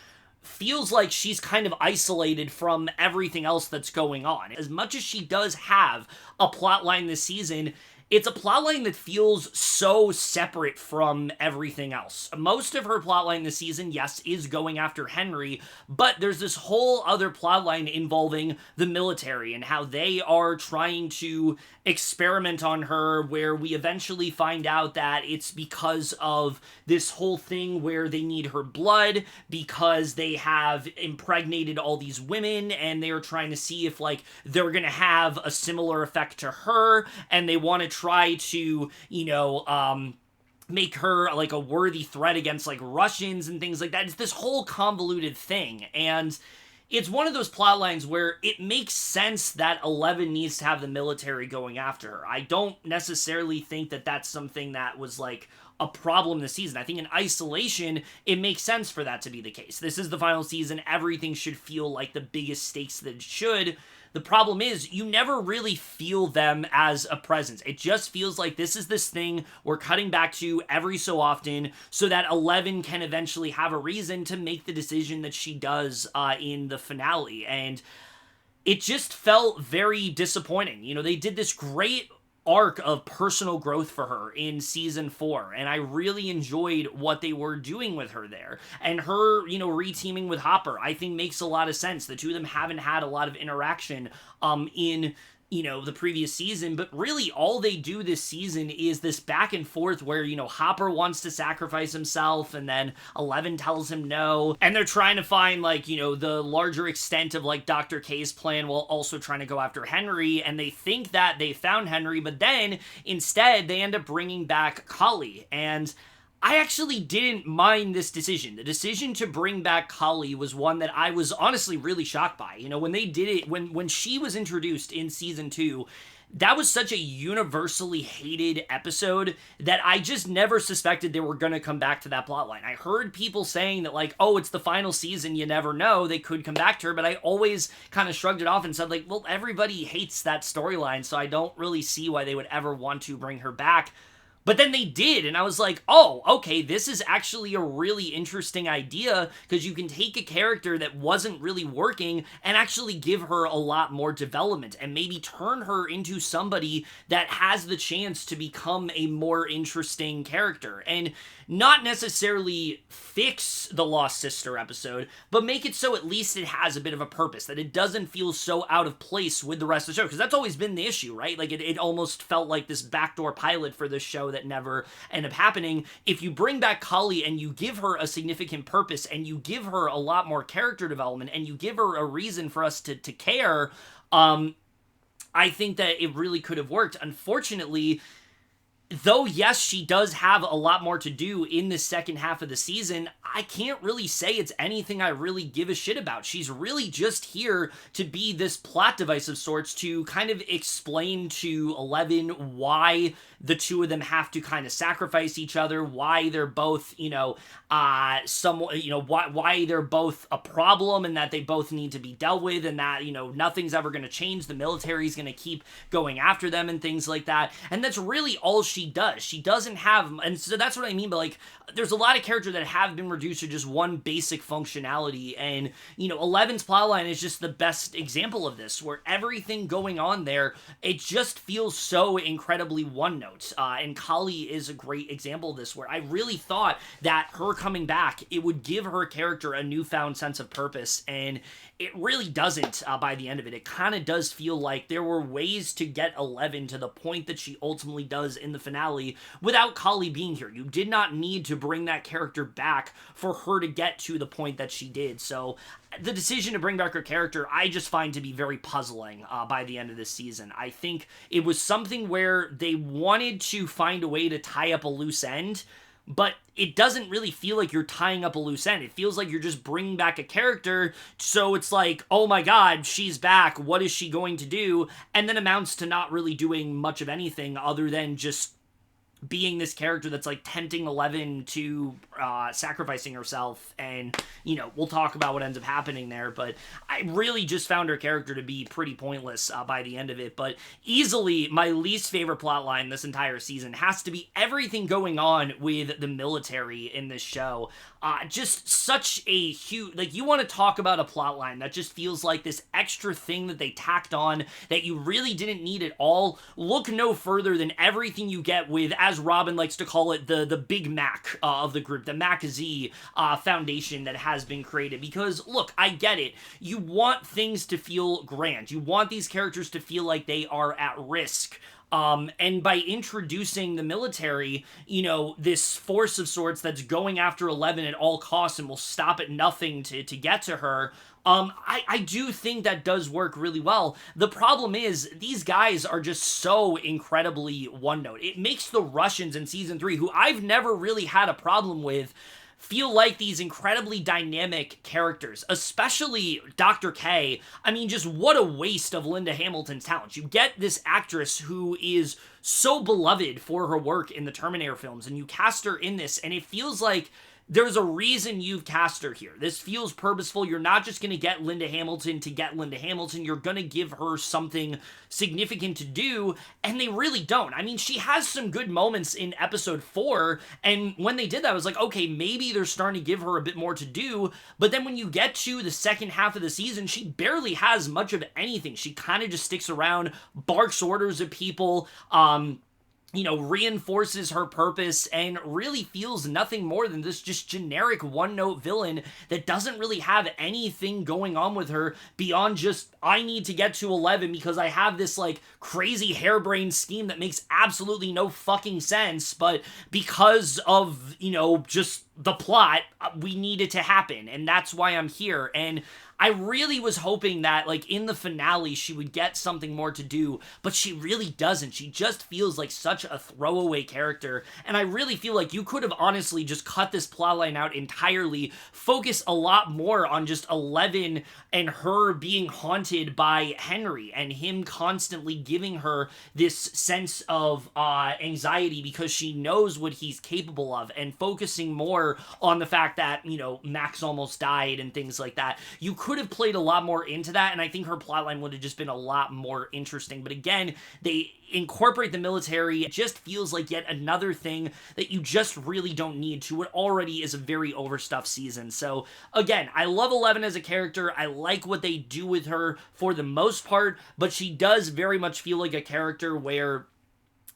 feels like she's kind of isolated from everything else that's going on. As much as she does have a plotline this season, it's a plotline that feels so separate from everything else. Most of her plotline this season, yes, is going after Henry, but there's this whole other plotline involving the military and how they are trying to experiment on her, where we eventually find out that it's because of this whole thing where they need her blood because they have impregnated all these women, and they are trying to see if, like, they're gonna have a similar effect to her, and they want to try to, make her, like, a worthy threat against, like, Russians and things like that. It's this whole convoluted thing, and it's one of those plot lines where it makes sense that Eleven needs to have the military going after her. I don't necessarily think that that's something that was, like, a problem this season. I think in isolation, it makes sense for that to be the case. This is the final season. Everything should feel like the biggest stakes that it should. The problem is, you never really feel them as a presence. It just feels like this is this thing we're cutting back to every so often so that 11 can eventually have a reason to make the decision that she does in the finale. And it just felt very disappointing. You know, they did this great arc of personal growth for her in season 4, and I really enjoyed what they were doing with her there. And her, you know, reteaming with Harbour, I think makes a lot of sense. The two of them haven't had a lot of interaction in, you know, the previous season, but really all they do this season is this back and forth where, you know, Harbour wants to sacrifice himself and then 11 tells him no, and they're trying to find, like, you know, the larger extent of, like, Dr. K's plan while also trying to go after Henry, and they think that they found Henry, but then instead they end up bringing back Kali, and I actually didn't mind this decision. The decision to bring back Kali was one that I was honestly really shocked by. You know, when they did it, when she was introduced in season 2, that was such a universally hated episode that I just never suspected they were going to come back to that plotline. I heard people saying that, like, oh, it's the final season, you never know, they could come back to her, but I always kind of shrugged it off and said, like, well, everybody hates that storyline, so I don't really see why they would ever want to bring her back. But then they did, and I was like, oh, okay, this is actually a really interesting idea, because you can take a character that wasn't really working and actually give her a lot more development, and maybe turn her into somebody that has the chance to become a more interesting character, and not necessarily fix the Lost Sister episode, but make it so at least it has a bit of a purpose, that it doesn't feel so out of place with the rest of the show, because that's always been the issue, right? Like, it almost felt like this backdoor pilot for this show that never end up happening. If you bring back Kali and you give her a significant purpose and you give her a lot more character development and you give her a reason for us to care, I think that it really could have worked. Unfortunately, though, yes, she does have a lot more to do in the second half of the season, I can't really say it's anything I really give a shit about. She's really just here to be this plot device of sorts to kind of explain to 11 why the two of them have to kind of sacrifice each other, why they're both, why they're both a problem and that they both need to be dealt with, and that, nothing's ever going to change. The military's going to keep going after them and things like that. And that's really all she does. She doesn't have, and so that's what I mean by, like, there's a lot of characters that have been reduced to just one basic functionality, and, 11's plotline is just the best example of this, where everything going on there, it just feels so incredibly one note. And Kali is a great example of this, where I really thought that her coming back, it would give her character a newfound sense of purpose, and it really doesn't by the end of it. It kind of does feel like there were ways to get 11 to the point that she ultimately does in the finale without Kali being here. You did not need to bring that character back for her to get to the point that she did. So the decision to bring back her character, I just find to be very puzzling by the end of this season. I think it was something where they wanted to find a way to tie up a loose end, but it doesn't really feel like you're tying up a loose end. It feels like you're just bringing back a character, so it's like, oh my god, she's back, what is she going to do? And then amounts to not really doing much of anything other than just being this character that's, like, tempting 11 to sacrificing herself, and, we'll talk about what ends up happening there, but I really just found her character to be pretty pointless by the end of it. But easily my least favorite plotline this entire season has to be everything going on with the military in this show. Just such a huge, like, you want to talk about a plotline that just feels like this extra thing that they tacked on that you really didn't need at all. Look no further than everything you get with, as Robin likes to call it, the Big Mac of the group, the Mac-Z foundation that has been created. Because, look, I get it. You want things to feel grand. You want these characters to feel like they are at risk. And by introducing the military, this force of sorts that's going after 11 at all costs and will stop at nothing to get to her, I do think that does work really well. The problem is, these guys are just so incredibly one-note. It makes the Russians in Season 3, who I've never really had a problem with, feel like these incredibly dynamic characters, especially Dr. K. I mean, just what a waste of Linda Hamilton's talent. You get this actress who is so beloved for her work in the Terminator films, and you cast her in this, and it feels like there's a reason you've cast her here. This feels purposeful. You're not just going to get Linda Hamilton to get Linda Hamilton. You're going to give her something significant to do, and they really don't. I mean, she has some good moments in episode 4, and when they did that, I was like, okay, maybe they're starting to give her a bit more to do, but then when you get to the second half of the season, she barely has much of anything. She kind of just sticks around, barks orders at people, reinforces her purpose, and really feels nothing more than this just generic one-note villain that doesn't really have anything going on with her beyond just, I need to get to 11 because I have this, like, crazy harebrained scheme that makes absolutely no fucking sense, but because of, just the plot, we need it to happen, and that's why I'm here. And I really was hoping that, like, in the finale, she would get something more to do, but she really doesn't. She just feels like such a throwaway character, and I really feel like you could have honestly just cut this plotline out entirely, focus a lot more on just 11 and her being haunted by Henry, and him constantly giving her this sense of anxiety because she knows what he's capable of, and focusing more on the fact that, Max almost died and things like that. You could have played a lot more into that, and I think her plotline would have just been a lot more interesting. But again, they incorporate the military. It just feels like yet another thing that you just really don't need to what already is a very overstuffed season. So again, I love 11 as a character. I like what they do with her for the most part, but she does very much feel like a character where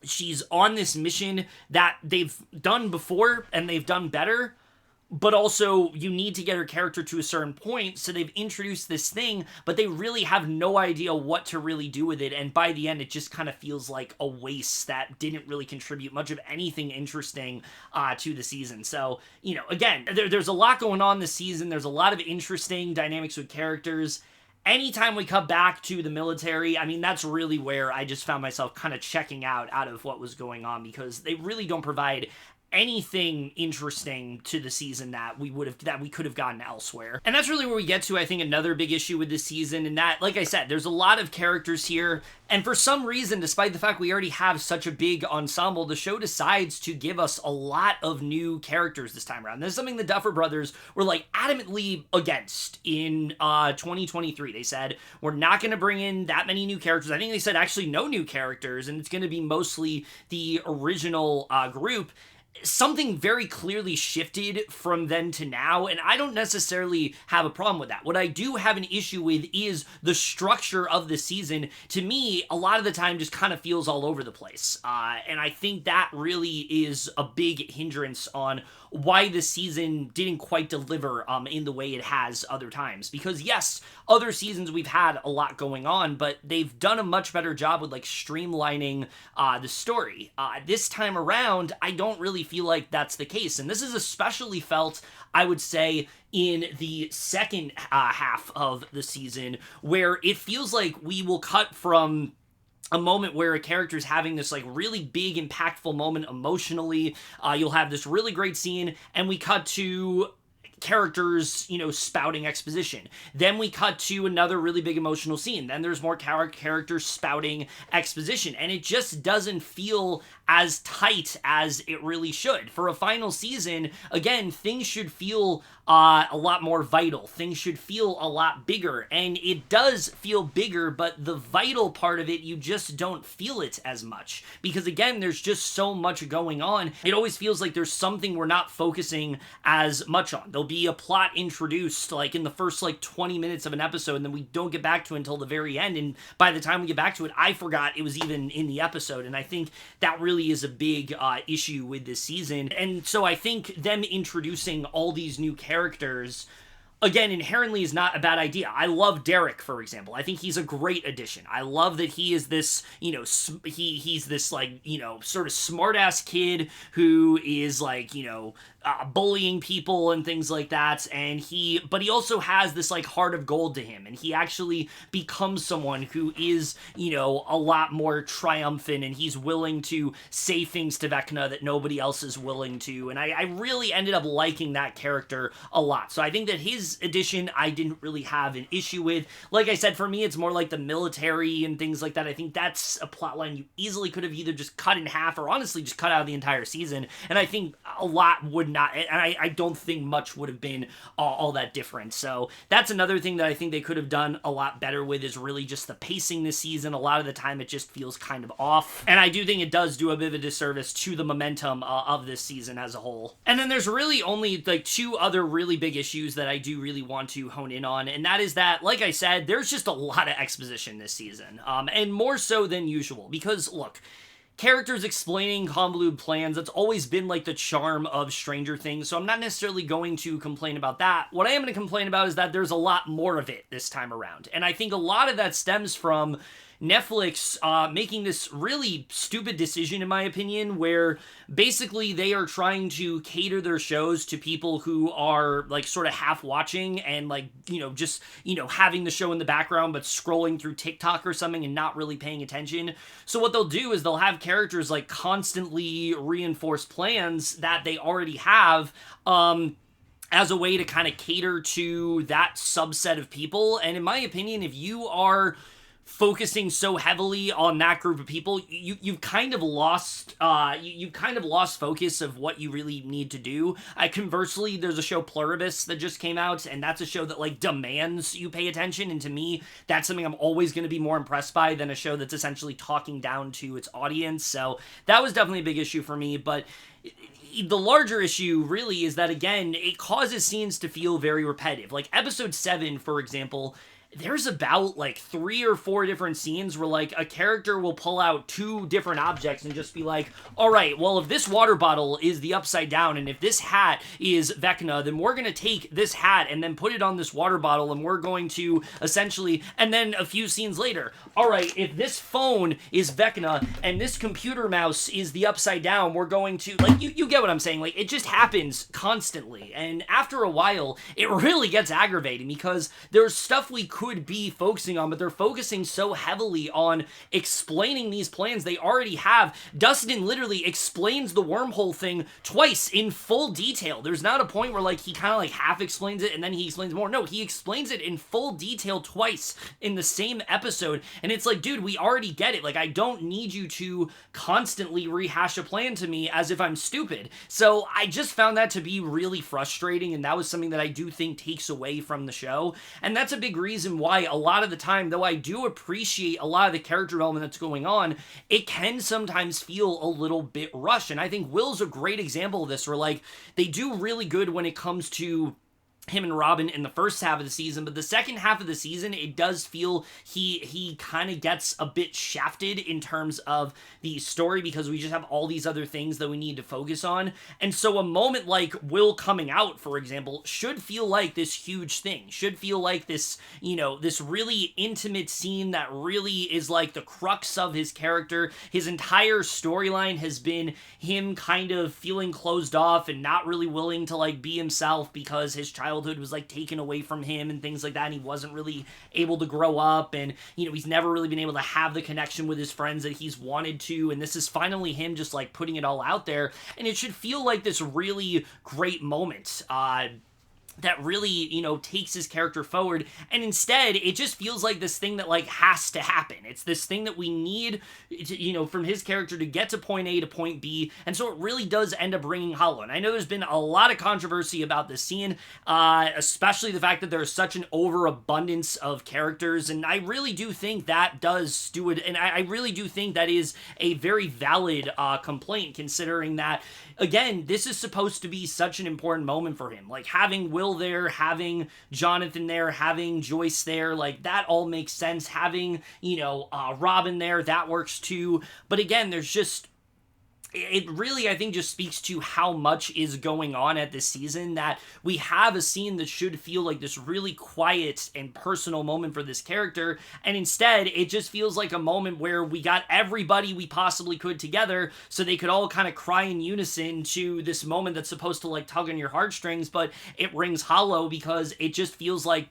she's on this mission that they've done before and they've done better, but also you need to get her character to a certain point, so they've introduced this thing, but they really have no idea what to really do with it, and by the end, it just kind of feels like a waste that didn't really contribute much of anything interesting to the season. So, again, there's a lot going on this season. There's a lot of interesting dynamics with characters. Anytime we cut back to the military, I mean, that's really where I just found myself kind of checking out of what was going on, because they really don't provide anything interesting to the season that we could have gotten elsewhere. And that's really where we get to, I think, another big issue with this season, and that, like I said, there's a lot of characters here, and for some reason, despite the fact we already have such a big ensemble, the show decides to give us a lot of new characters this time around. This is something the Duffer brothers were, like, adamantly against in 2023. They said, we're not going to bring in that many new characters. I think they said actually no new characters, and it's going to be mostly the original group. Something very clearly shifted from then to now, and I don't necessarily have a problem with that. What I do have an issue with is the structure of the season. To me, a lot of the time just kind of feels all over the place, and I think that really is a big hindrance on why the season didn't quite deliver in the way it has other times. Because yes, other seasons we've had a lot going on, but they've done a much better job with, like, streamlining the story. This time around, I don't really feel like that's the case, and this is especially felt, I would say, in the second half of the season, where it feels like we will cut from a moment where a character is having this, like, really big, impactful moment emotionally. You'll have this really great scene, and we cut to characters, spouting exposition. Then we cut to another really big emotional scene. Then there's more characters spouting exposition, and it just doesn't feel as tight as it really should. For a final season, again, things should feel a lot more vital. Things should feel a lot bigger, and it does feel bigger, but the vital part of it, you just don't feel it as much. Because again, there's just so much going on. It always feels like there's something we're not focusing as much on. There'll be a plot introduced, like, in the first, 20 minutes of an episode, and then we don't get back to it until the very end, and by the time we get back to it, I forgot it was even in the episode, and I think that really is a big issue with this season. And so I think them introducing all these new characters, again, inherently is not a bad idea. I love Derek, for example. I think he's a great addition. I love that he is this, he's this, sort of smart-ass kid who is, bullying people and things like that, but he also has this like heart of gold to him, and he actually becomes someone who is, a lot more triumphant, and he's willing to say things to Vecna that nobody else is willing to, and I really ended up liking that character a lot. So I think that his addition I didn't really have an issue with. Like I said, for me it's more like the military and things like that. I think that's a plotline you easily could have either just cut in half or honestly just cut out the entire season, and I think a lot would not, and I don't think much would have been all that different. So that's another thing that I think they could have done a lot better with, is really just the pacing this season. A lot of the time it just feels kind of off, and I do think it does do a bit of a disservice to the momentum of this season as a whole. And then there's really only like two other really big issues that I do really want to hone in on, and that is that, like I said, there's just a lot of exposition this season, and more so than usual, because look, characters explaining convoluted plans, that's always been like the charm of Stranger Things, so I'm not necessarily going to complain about that. What I am going to complain about is that there's a lot more of it this time around, and I think a lot of that stems from Netflix making this really stupid decision, in my opinion, where basically they are trying to cater their shows to people who are like sort of half watching and like, just, having the show in the background but scrolling through TikTok or something and not really paying attention. So what they'll do is they'll have characters like constantly reinforce plans that they already have, as a way to kind of cater to that subset of people. And in my opinion, if you are focusing so heavily on that group of people, you've kind of lost focus of what you really need to do. Conversely, there's a show Pluribus that just came out, and that's a show that like demands you pay attention, and to me that's something I'm always going to be more impressed by than a show that's essentially talking down to its audience. So that was definitely a big issue for me. But the larger issue really is that, again, it causes scenes to feel very repetitive. Like episode 7, for example, there's about like 3 or 4 different scenes where like a character will pull out 2 different objects and just be like, all right, well, if this water bottle is the upside down and if this hat is Vecna, then we're going to take this hat and then put it on this water bottle, and we're going to essentially, and then a few scenes later, all right, if this phone is Vecna and this computer mouse is the upside down, we're going to, like, you get what I'm saying. Like, it just happens constantly, and after a while it really gets aggravating because there's stuff we could be focusing on, but they're focusing so heavily on explaining these plans they already have. Dustin literally explains the wormhole thing twice in full detail. There's not a point where like he kind of like half explains it and then he explains more. No, he explains it in full detail twice in the same episode, and it's like, dude, we already get it. Like, I don't need you to constantly rehash a plan to me as if I'm stupid. So I just found that to be really frustrating, and that was something that I do think takes away from the show, and that's a big reason why a lot of the time, though I do appreciate a lot of the character development that's going on, it can sometimes feel a little bit rushed. And I think Will's a great example of this, where like they do really good when it comes to him and Robin in the first half of the season, but the second half of the season, it does feel he kind of gets a bit shafted in terms of the story, because we just have all these other things that we need to focus on. And so a moment like Will coming out, for example, should feel like this huge thing, should feel like this, this really intimate scene that really is like the crux of his character. His entire storyline has been him kind of feeling closed off and not really willing to like be himself because his childhood was like taken away from him and things like that, and he wasn't really able to grow up, and he's never really been able to have the connection with his friends that he's wanted to, and this is finally him just like putting it all out there, and it should feel like this really great moment that really, takes his character forward. And instead, it just feels like this thing that, like, has to happen. It's this thing that we need, to, from his character to get to point A to point B. And so it really does end up ringing hollow. And I know there's been a lot of controversy about this scene, especially the fact that there's such an overabundance of characters. And I really do think that does do it. And I really do think that is a very valid complaint, considering that, again, this is supposed to be such an important moment for him. Like, having Will there, having Jonathan there, having Joyce there, like, that all makes sense. Having, Robin there, that works too. But again, there's just it really, I think, just speaks to how much is going on at this season, that we have a scene that should feel like this really quiet and personal moment for this character, and instead it just feels like a moment where we got everybody we possibly could together so they could all kind of cry in unison to this moment that's supposed to like tug on your heartstrings, but it rings hollow because it just feels like,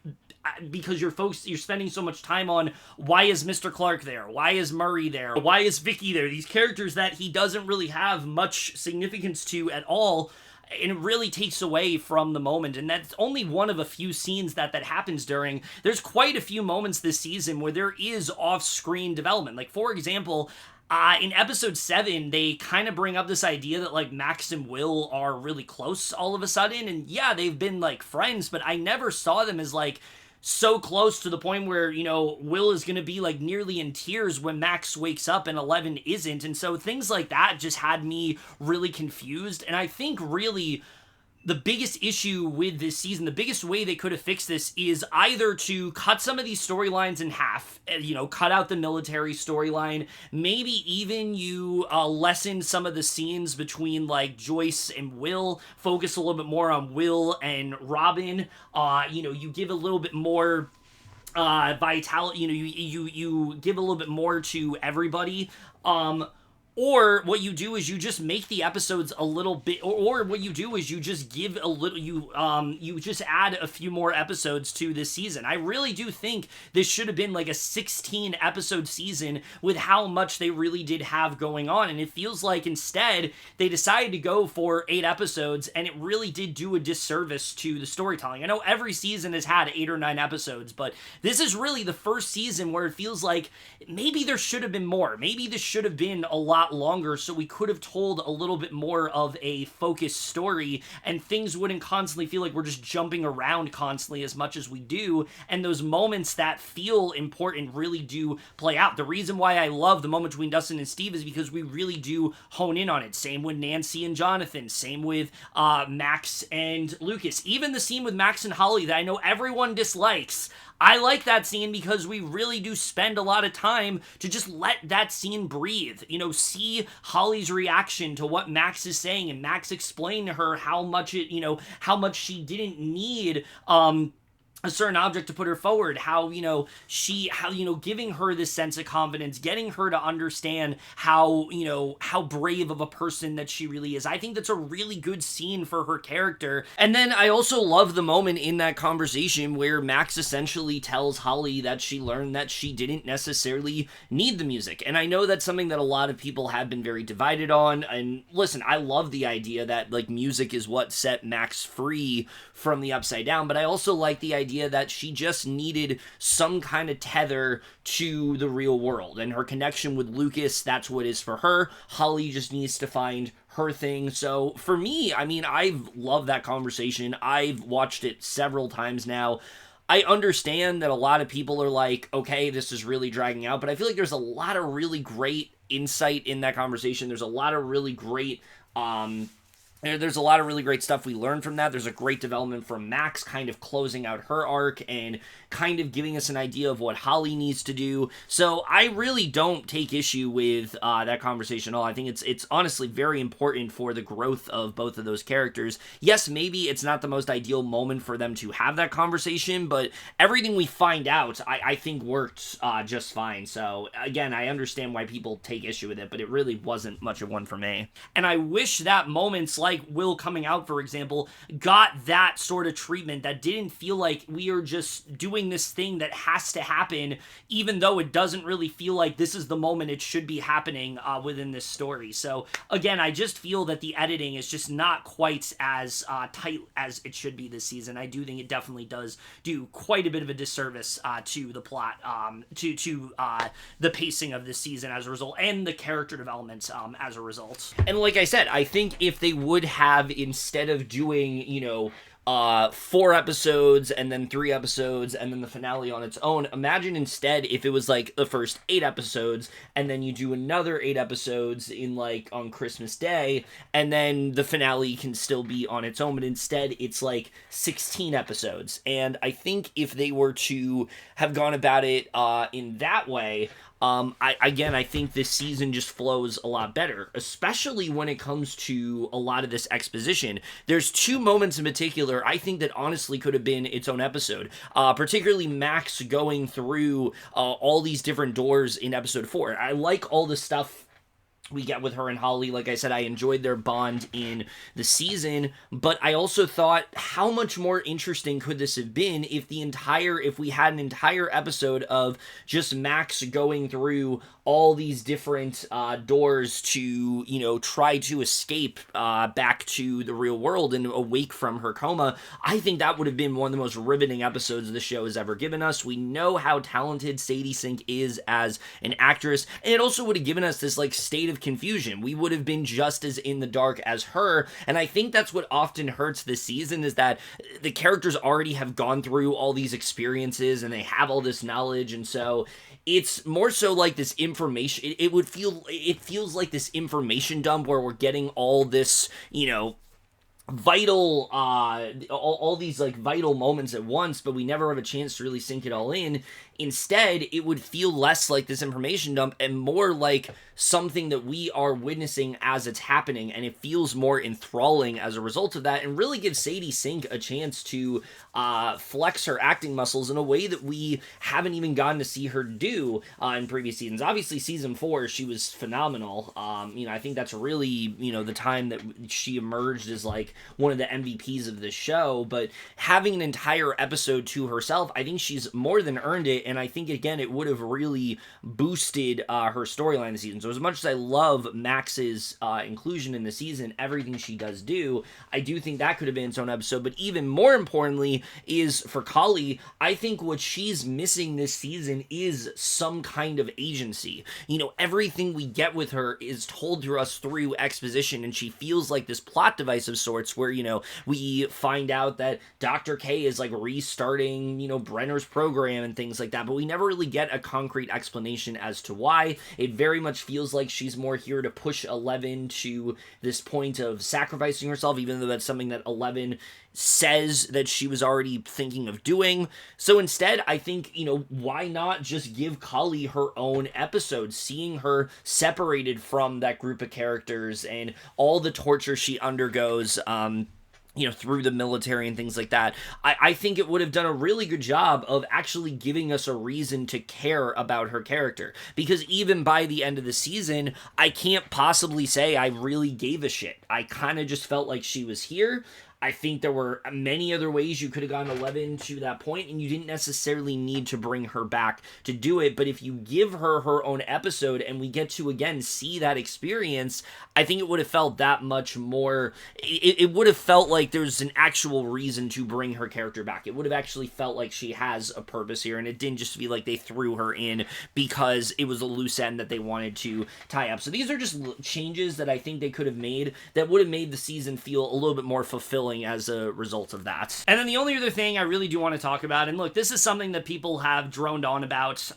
because you're spending so much time on why is Mr. Clark there? Why is Murray there? Why is Vicky there? These characters that he doesn't really have much significance to at all, and it really takes away from the moment. And that's only one of a few scenes that happens during. There's quite a few moments this season where there is off-screen development. Like, for example, in episode 7, they kind of bring up this idea that, like, Max and Will are really close all of a sudden, and yeah, they've been, like, friends, but I never saw them as, like, so close to the point where, you know, Will is going to be, like, nearly in tears when Max wakes up and 11 isn't, and so things like that just had me really confused, and I think really the biggest issue with this season, the biggest way they could have fixed this, is either to cut some of these storylines in half, you know, cut out the military storyline, maybe even you lessen some of the scenes between, like, Joyce and Will, focus a little bit more on Will and Robin, you know, you give a little bit more vitality, you know, you give a little bit more to everybody, or what you do is you just make the episodes a little bit, or what you do is you just give a little, you just add a few more episodes to this season. I really do think this should have been like a 16 episode season with how much they really did have going on, and it feels like instead they decided to go for 8 episodes, and it really did do a disservice to the storytelling. I know every season has had 8 or 9 episodes, but this is really the first season where it feels like maybe there should have been more. Maybe this should have been a lot longer so we could have told a little bit more of a focused story, and things wouldn't constantly feel like we're just jumping around constantly as much as we do, and those moments that feel important really do play out. The reason why I love the moment between Dustin and Steve is because we really do hone in on it. Same with Nancy and Jonathan, same with Max and Lucas, even the scene with Max and Holly that I know everyone dislikes. I like that scene because we really do spend a lot of time to just let that scene breathe. You know, see Holly's reaction to what Max is saying, and Max explain to her how much she didn't need, a certain object to put her forward, how giving her this sense of confidence, getting her to understand how brave of a person that she really is. I think that's a really good scene for her character. And then I also love the moment in that conversation where Max essentially tells Holly that she learned that she didn't necessarily need the music. And I know that's something that a lot of people have been very divided on. And listen, I love the idea that, like, music is what set Max free from the Upside Down, but I also like the idea that she just needed some kind of tether to the real world, and her connection with Lucas, that's what is for her. Holly just needs to find her thing. So for me, I mean, I've loved that conversation. I've watched it several times now. I understand that a lot of people are like, okay, this is really dragging out, but I feel like there's a lot of really great insight in that conversation. There's a lot of really great there's a lot of really great stuff we learned from that. There's a great development from Max kind of closing out her arc and kind of giving us an idea of what Holly needs to do. So I really don't take issue with that conversation at all. I think it's honestly very important for the growth of both of those characters. Yes, maybe it's not the most ideal moment for them to have that conversation, but everything we find out, I think worked just fine. So again, I understand why people take issue with it, but it really wasn't much of one for me. And I wish that moments like Will coming out, for example, got that sort of treatment, that didn't feel like we are just doing this thing that has to happen, even though it doesn't really feel like this is the moment it should be happening within this story. So again, I just feel that the editing is just not quite as tight as it should be this season. I do think it definitely does do quite a bit of a disservice to the plot, to the pacing of this season as a result, and the character development as a result. And like I said, I think if they would have, instead of doing, 4 episodes and then 3 episodes and then the finale on its own, imagine instead if it was like the first 8 episodes and then you do another 8 episodes in like on Christmas Day, and then the finale can still be on its own, but instead it's like 16 episodes. And I think if they were to have gone about it in that way, I think this season just flows a lot better, especially when it comes to a lot of this exposition. There's two moments in particular I think that honestly could have been its own episode, particularly Max going through all these different doors in episode 4. I like all the stuff we get with her and Holly. Like I said, I enjoyed their bond in the season, but I also thought, how much more interesting could this have been if we had an entire episode of just Max going through all these different doors to, try to escape back to the real world and awake from her coma. I think that would have been one of the most riveting episodes the show has ever given us. We know how talented Sadie Sink is as an actress, and it also would have given us this state of confusion. We would have been just as in the dark as her, and I think that's what often hurts this season, is that the characters already have gone through all these experiences and they have all this knowledge, and so it's more so like this information. It feels like this information dump where we're getting all this, vital all these vital moments at once, but we never have a chance to really sink it all in. Instead, it would feel less like this information dump and more like something that we are witnessing as it's happening, and it feels more enthralling as a result of that, and really gives Sadie Sink a chance to flex her acting muscles in a way that we haven't even gotten to see her do in previous seasons. Obviously, season 4, she was phenomenal. I think that's really, the time that she emerged as one of the MVPs of the show, but having an entire episode to herself, I think she's more than earned it, and I think, again, it would have really boosted her storyline this season. So as much as I love Max's inclusion in the season, everything she does do, I do think that could have been its own episode, but even more importantly is for Kali, I think what she's missing this season is some kind of agency. Everything we get with her is told to us through exposition, and she feels like this plot device of sorts where, we find out that Dr. K is restarting, Brenner's program and things like that, but we never really get a concrete explanation as to why. It very much feels like she's more here to push 11 to this point of sacrificing herself, even though that's something that 11 says that she was already thinking of doing. So instead, I think, why not just give Kali her own episode, seeing her separated from that group of characters and all the torture she undergoes, through the military and things like that. I think it would have done a really good job of actually giving us a reason to care about her character. Because even by the end of the season, I can't possibly say I really gave a shit. I kind of just felt like she was here. I think there were many other ways you could have gotten 11 to that point, and you didn't necessarily need to bring her back to do it. But if you give her her own episode and we get to, again, see that experience, I think it would have felt that much more. It would have felt like there's an actual reason to bring her character back. It would have actually felt like she has a purpose here, and it didn't just feel like they threw her in because it was a loose end that they wanted to tie up. So these are just changes that I think they could have made that would have made the season feel a little bit more fulfilling as a result of that. And then the only other thing I really do want to talk about, and look, this is something that people have droned on about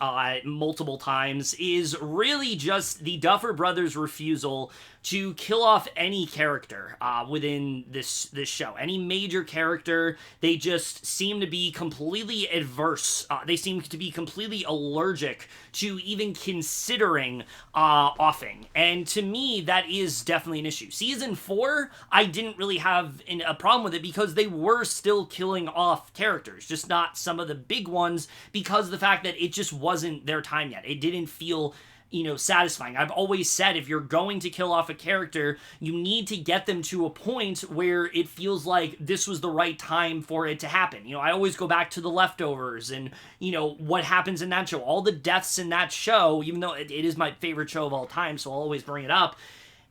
multiple times, is really just the Duffer brothers' refusal to kill off any character within this show. Any major character, they just seem to be completely adverse. They seem to be completely allergic to even considering offing. And to me, that is definitely an issue. Season 4, I didn't really have a problem with it because they were still killing off characters, just not some of the big ones, because of the fact that it just wasn't their time yet. It didn't feel satisfying. I've always said, if you're going to kill off a character, you need to get them to a point where it feels like this was the right time for it to happen. I always go back to The Leftovers and, what happens in that show. All the deaths in that show, even though it is my favorite show of all time, so I'll always bring it up,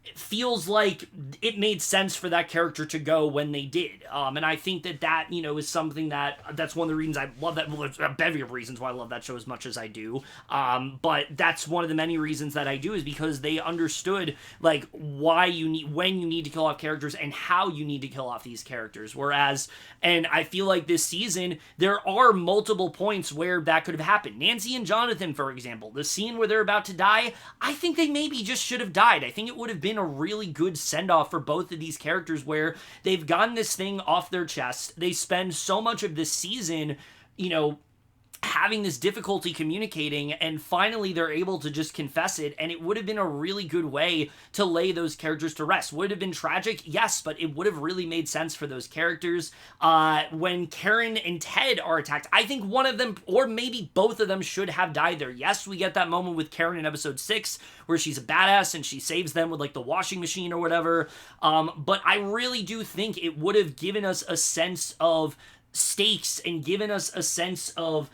it feels like it made sense for that character to go when they did. And I think that, is something that's one of the reasons I love that. Well, there's a bevy of reasons why I love that show as much as I do. But that's one of the many reasons that I do, is because they understood, when you need to kill off characters and how you need to kill off these characters. Whereas, and I feel like this season, there are multiple points where that could have happened. Nancy and Jonathan, for example, the scene where they're about to die, I think they maybe just should have died. I think it would have been a really good send-off for both of these characters where they've gotten this thing off their chest. They spend so much of this season, having this difficulty communicating, and finally they're able to just confess it, and it would have been a really good way to lay those characters to rest. Would it have been tragic? Yes, but it would have really made sense for those characters. When Karen and Ted are attacked, I think one of them, or maybe both of them, should have died there. Yes, we get that moment with Karen in episode 6 where she's a badass and she saves them with like the washing machine or whatever, but I really do think it would have given us a sense of stakes and given us a sense of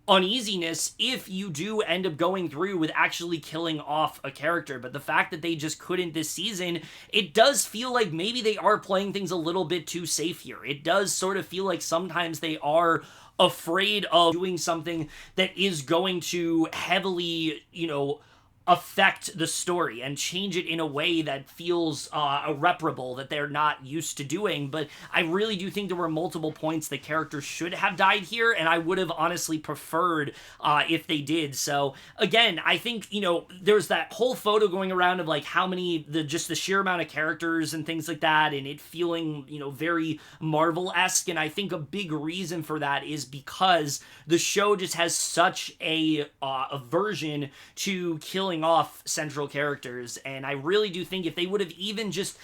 uneasiness if you do end up going through with actually killing off a character. But the fact that they just couldn't this season, it does feel like maybe they are playing things a little bit too safe here. It does sort of feel like sometimes they are afraid of doing something that is going to heavily, affect the story and change it in a way that feels irreparable, that they're not used to doing. But I really do think there were multiple points the characters should have died here, and I would have honestly preferred if they did. So again, I think, there's that whole photo going around of like how many, the sheer amount of characters and things like that, and it feeling, very Marvel-esque. And I think a big reason for that is because the show just has such a aversion to killing off central characters, and I really do think if they would have even just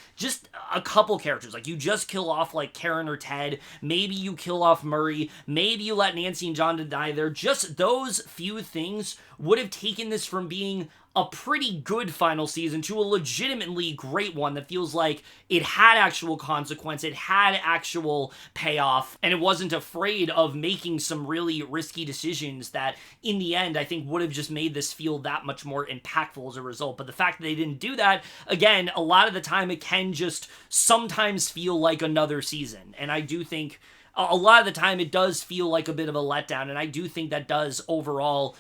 a couple characters, like you just kill off like Karen or Ted, maybe you kill off Murray, maybe you let Nancy and John die there, just those few things would have taken this from being a pretty good final season to a legitimately great one that feels like it had actual consequence, it had actual payoff, and it wasn't afraid of making some really risky decisions that in the end I think would have just made this feel that much more impactful as a result. But the fact that they didn't do that, again, a lot of the time it can just sometimes feel like another season, and I do think a lot of the time it does feel like a bit of a letdown, and I do think that does overall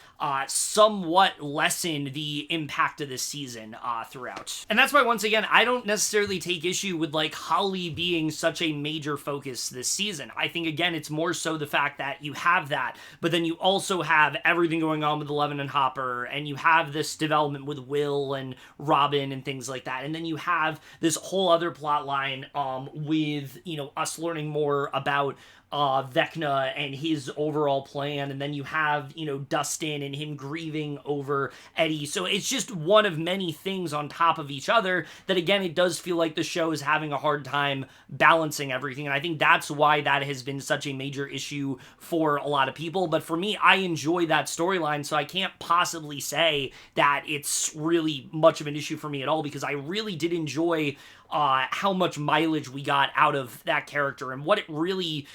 somewhat lessen the impact of this season throughout. And that's why, once again, I don't necessarily take issue with like Holly being such a major focus this season. I think, again, it's more so the fact that you have that, but then you also have everything going on with Eleven and Hopper, and you have this development with Will and Robin and things like that, and then you have this whole other plot line with, us learning more about Vecna and his overall plan, and then you have, Dustin and him grieving over Eddie. So it's just one of many things on top of each other that, again, it does feel like the show is having a hard time balancing everything, and I think that's why that has been such a major issue for a lot of people. But for me, I enjoy that storyline, so I can't possibly say that it's really much of an issue for me at all, because I really did enjoy how much mileage we got out of that character and what it really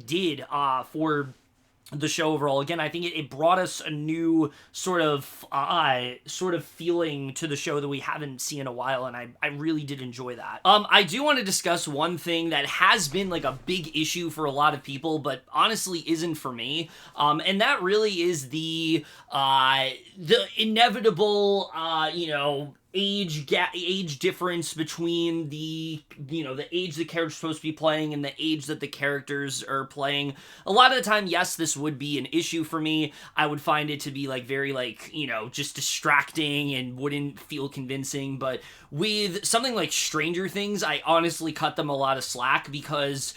did for the show overall. Again, I think it brought us a new sort of feeling to the show that we haven't seen in a while, and I really did enjoy that. I do want to discuss one thing that has been like a big issue for a lot of people, but honestly isn't for me, and that really is the inevitable, age difference between the age the character's supposed to be playing and the age that the characters are playing. A lot of the time, yes, this would be an issue for me. I would find it to be like very just distracting and wouldn't feel convincing. But with something like Stranger Things, I honestly cut them a lot of slack, because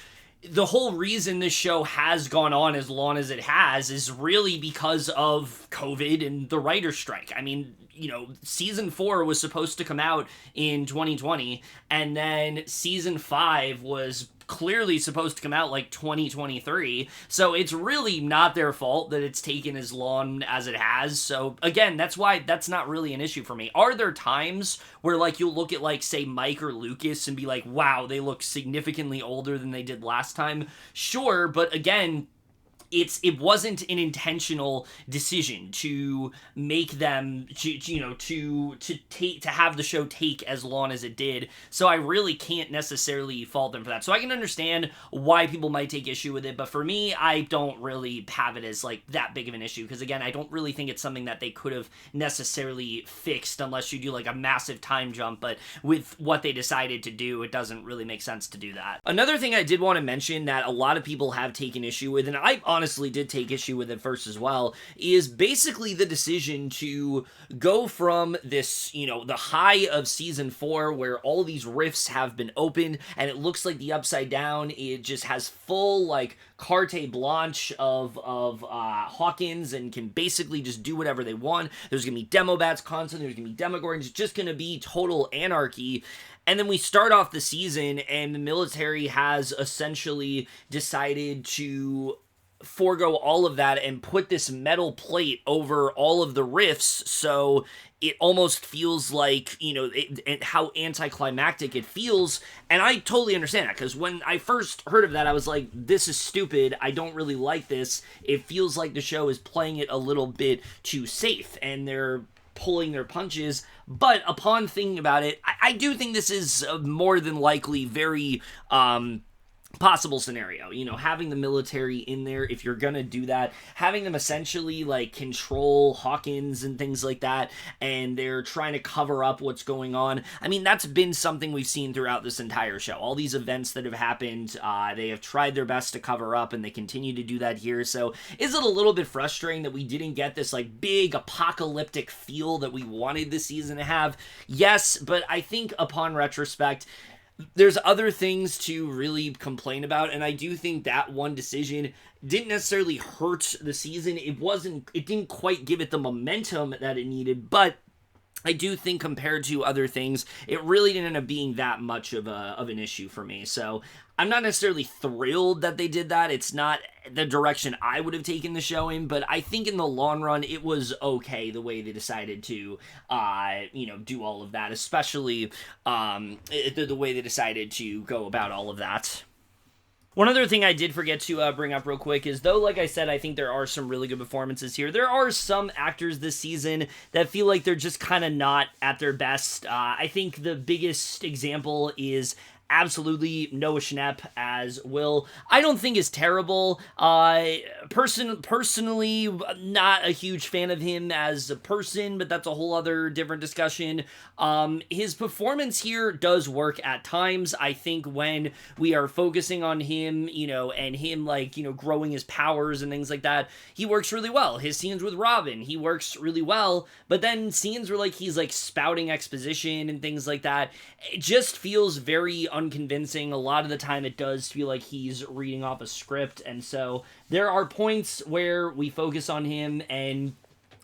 the whole reason this show has gone on as long as it has is really because of COVID and the writer's strike. I mean, season 4 was supposed to come out in 2020, and then season 5 was clearly supposed to come out like 2023, so it's really not their fault that it's taken as long as it has. So again, that's why that's not really an issue for me. Are there times where like you'll look at like say Mike or Lucas and be like, wow, they look significantly older than they did last time? Sure, but again, it wasn't an intentional decision to make them to have the show take as long as it did. So I really can't necessarily fault them for that. So I can understand why people might take issue with it, but for me, I don't really have it as like that big of an issue, because again, I don't really think it's something that they could have necessarily fixed unless you do like a massive time jump. But with what they decided to do, it doesn't really make sense to do that. Another thing I did want to mention that a lot of people have taken issue with, and I honestly honestly did take issue with it first as well, is basically the decision to go from this, the high of season 4 where all these rifts have been opened and it looks like the Upside Down, it just has full, like, carte blanche of Hawkins and can basically just do whatever they want. There's going to be Demobats constantly, there's going to be Demogorgons, it's just going to be total anarchy. And then we start off the season, and the military has essentially decided to forego all of that and put this metal plate over all of the rifts, so it almost feels like, how anticlimactic it feels. And I totally understand that, because when I first heard of that, I was like, this is stupid, I don't really like this. It feels like the show is playing it a little bit too safe, and they're pulling their punches. But upon thinking about it, I do think this is a more than likely very possible scenario. Having the military in there, if you're gonna do that, having them essentially like control Hawkins and things like that, and they're trying to cover up what's going on. I mean, that's been something we've seen throughout this entire show. All these events that have happened, they have tried their best to cover up, and they continue to do that here. So is it a little bit frustrating that we didn't get this like big apocalyptic feel that we wanted this season to have? Yes, but I think upon retrospect, there's other things to really complain about, and I do think that one decision didn't necessarily hurt the season. It didn't quite give it the momentum that it needed, but I do think compared to other things, it really didn't end up being that much of an issue for me. So I'm not necessarily thrilled that they did that. It's not the direction I would have taken the show in, but I think in the long run, it was okay the way they decided to, do all of that, especially the way they decided to go about all of that. One other thing I did forget to bring up real quick is, though, like I said, I think there are some really good performances here, there are some actors this season that feel like they're just kind of not at their best. I think the biggest example is absolutely Noah Schnapp as Will. I don't think is terrible. Personally, not a huge fan of him as a person, but that's a whole other different discussion. His performance here does work at times. I think when we are focusing on him, and him growing his powers and things like that, he works really well. His scenes with Robin, he works really well, but then scenes where he's spouting exposition and things like that, it just feels very unconvincing. A lot of the time it does feel like he's reading off a script, and so there are points where we focus on him and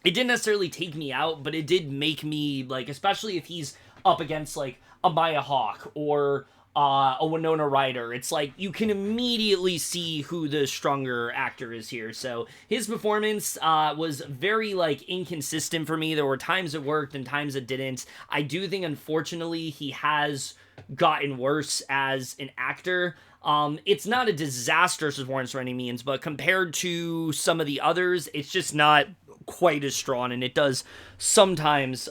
it didn't necessarily take me out, but it did make me, especially if he's up against a Maya Hawke or a Winona Ryder, it's you can immediately see who the stronger actor is here. So his performance was very inconsistent for me. There were times it worked and times it didn't. I do think unfortunately he has gotten worse as an actor. It's not a disastrous performance by any means, but compared to some of the others, it's just not quite as strong, and it does sometimes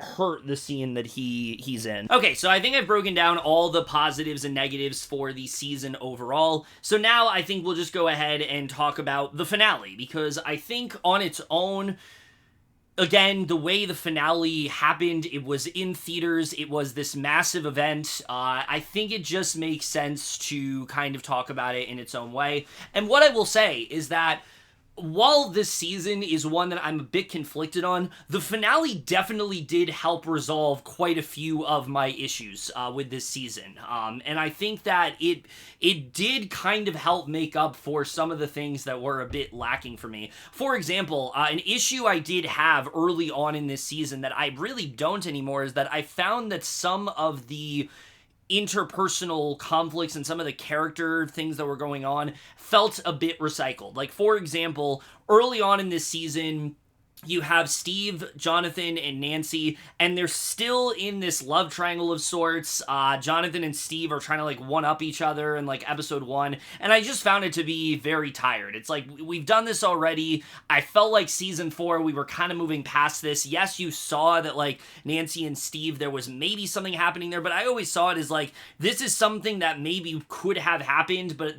hurt the scene that he's in. Okay, so I think I've broken down all the positives and negatives for the season overall. So now I think we'll just go ahead and talk about the finale, because I think on its own, again, the way the finale happened, it was in theaters, it was this massive event. I think it just makes sense to kind of talk about it in its own way. And what I will say is that while this season is one that I'm a bit conflicted on, the finale definitely did help resolve quite a few of my issues with this season. And I think that it did kind of help make up for some of the things that were a bit lacking for me. For example, an issue I did have early on in this season that I really don't anymore is that I found that some of the interpersonal conflicts and some of the character things that were going on felt a bit recycled. For example, early on in this season, you have Steve, Jonathan, and Nancy, and they're still in this love triangle of sorts. Jonathan and Steve are trying to, one-up each other in, episode 1, and I just found it to be very tired. It's we've done this already. I felt like season 4, we were kind of moving past this. Yes, you saw that, Nancy and Steve, there was maybe something happening there, but I always saw it as, this is something that maybe could have happened, but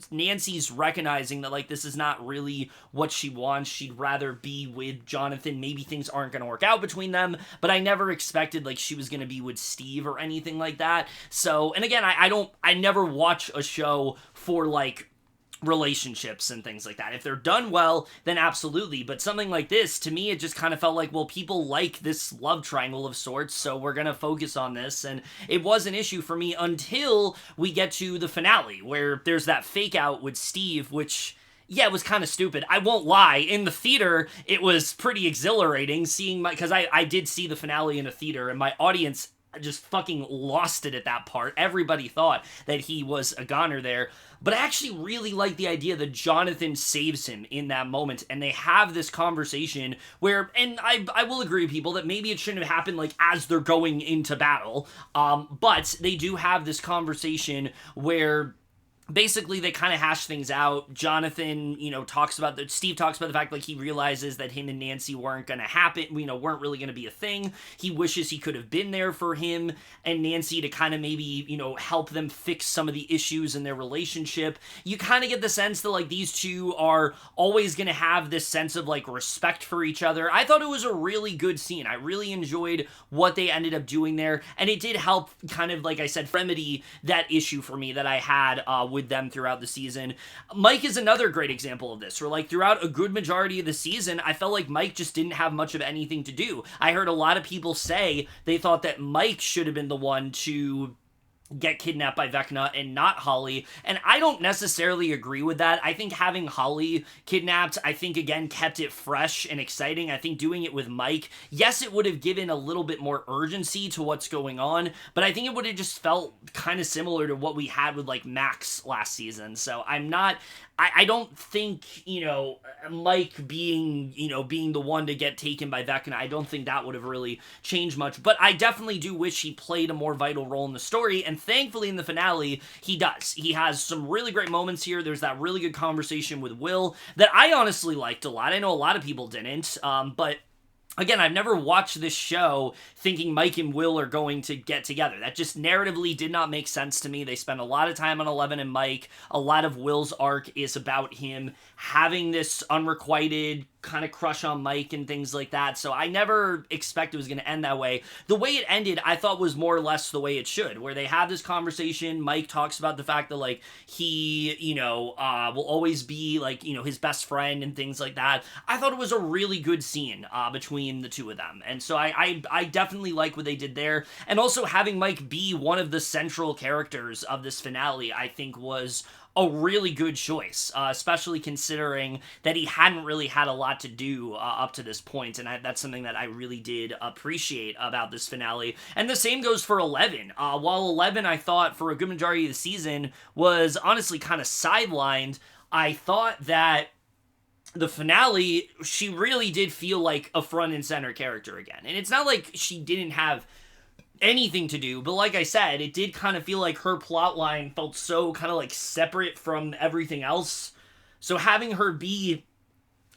Nancy's recognizing that, this is not really what she wants. She'd rather be with Jonathan. Maybe things aren't going to work out between them, but I never expected she was going to be with Steve or anything like that. So, and again, I never watch a show for relationships and things like that. If they're done well, then absolutely. But something like this, to me, it just kind of felt like, well, people like this love triangle of sorts, so we're going to focus on this. And it was an issue for me until we get to the finale, where there's that fake out with Steve, which... yeah, it was kind of stupid. I won't lie. In the theater, it was pretty exhilarating seeing because I did see the finale in a theater, and my audience just fucking lost it at that part. Everybody thought that he was a goner there. But I actually really like the idea that Jonathan saves him in that moment, and they have this conversation where, and I will agree with people that maybe it shouldn't have happened like as they're going into battle, but they do have this conversation where basically they kind of hash things out. Jonathan, Steve talks about the fact like he realizes that him and Nancy weren't going to happen, weren't really going to be a thing. He wishes he could have been there for him and Nancy to kind of maybe, help them fix some of the issues in their relationship. You kind of get the sense that like these two are always going to have this sense of like respect for each other. I thought it was a really good scene. I really enjoyed what they ended up doing there, and it did help kind of, like I said, remedy that issue for me that I had with them throughout the season. Mike is another great example of this, where like throughout a good majority of the season, I felt like Mike just didn't have much of anything to do. I heard a lot of people say they thought that Mike should have been the one to get kidnapped by Vecna and not Holly, and I don't necessarily agree with that. I think having Holly kidnapped, again, kept it fresh and exciting. I think doing it with Mike, yes, it would have given a little bit more urgency to what's going on, but I think it would have just felt kind of similar to what we had with, like, Max last season. So I don't think, Mike being the one to get taken by Vecna, I don't think that would have really changed much, but I definitely do wish he played a more vital role in the story, and thankfully in the finale, he does. He has some really great moments here. There's that really good conversation with Will that I honestly liked a lot. I know a lot of people didn't, but again, I've never watched this show thinking Mike and Will are going to get together. That just narratively did not make sense to me. They spend a lot of time on Eleven and Mike. A lot of Will's arc is about him having this unrequited kind of crush on Mike and things like that. So I never expected it was going to end that way. The way it ended, I thought was more or less the way it should, where they have this conversation. Mike talks about the fact that like he, will always be like, his best friend and things like that. I thought it was a really good scene between the two of them. And so I definitely like what they did there. And also having Mike be one of the central characters of this finale, I think was a really good choice, especially considering that he hadn't really had a lot to do up to this point, and that's something that I really did appreciate about this finale. And the same goes for 11. While 11, I thought, for a good majority of the season, was honestly kind of sidelined, I thought that the finale, she really did feel like a front and center character again. And it's not like she didn't have anything to do, but like I said, it did kind of feel like her plot line felt so kind of like separate from everything else. So having her be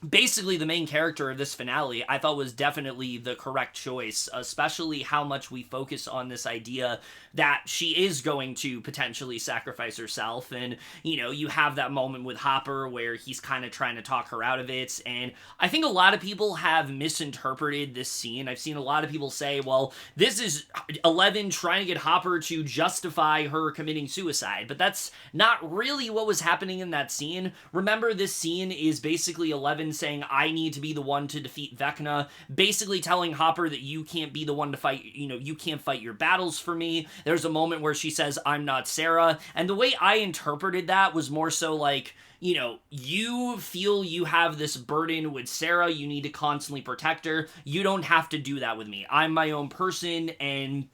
basically the main character of this finale, I thought was definitely the correct choice, especially how much we focus on this idea that she is going to potentially sacrifice herself. And, you have that moment with Hopper where he's kind of trying to talk her out of it. And I think a lot of people have misinterpreted this scene. I've seen a lot of people say, well, this is 11 trying to get Hopper to justify her committing suicide. But that's not really what was happening in that scene. Remember, this scene is basically 11 saying, I need to be the one to defeat Vecna, basically telling Hopper that you can't be the one to fight, you can't fight your battles for me. There's a moment where she says, I'm not Sarah, and the way I interpreted that was more so like, you feel you have this burden with Sarah, you need to constantly protect her, you don't have to do that with me. I'm my own person, and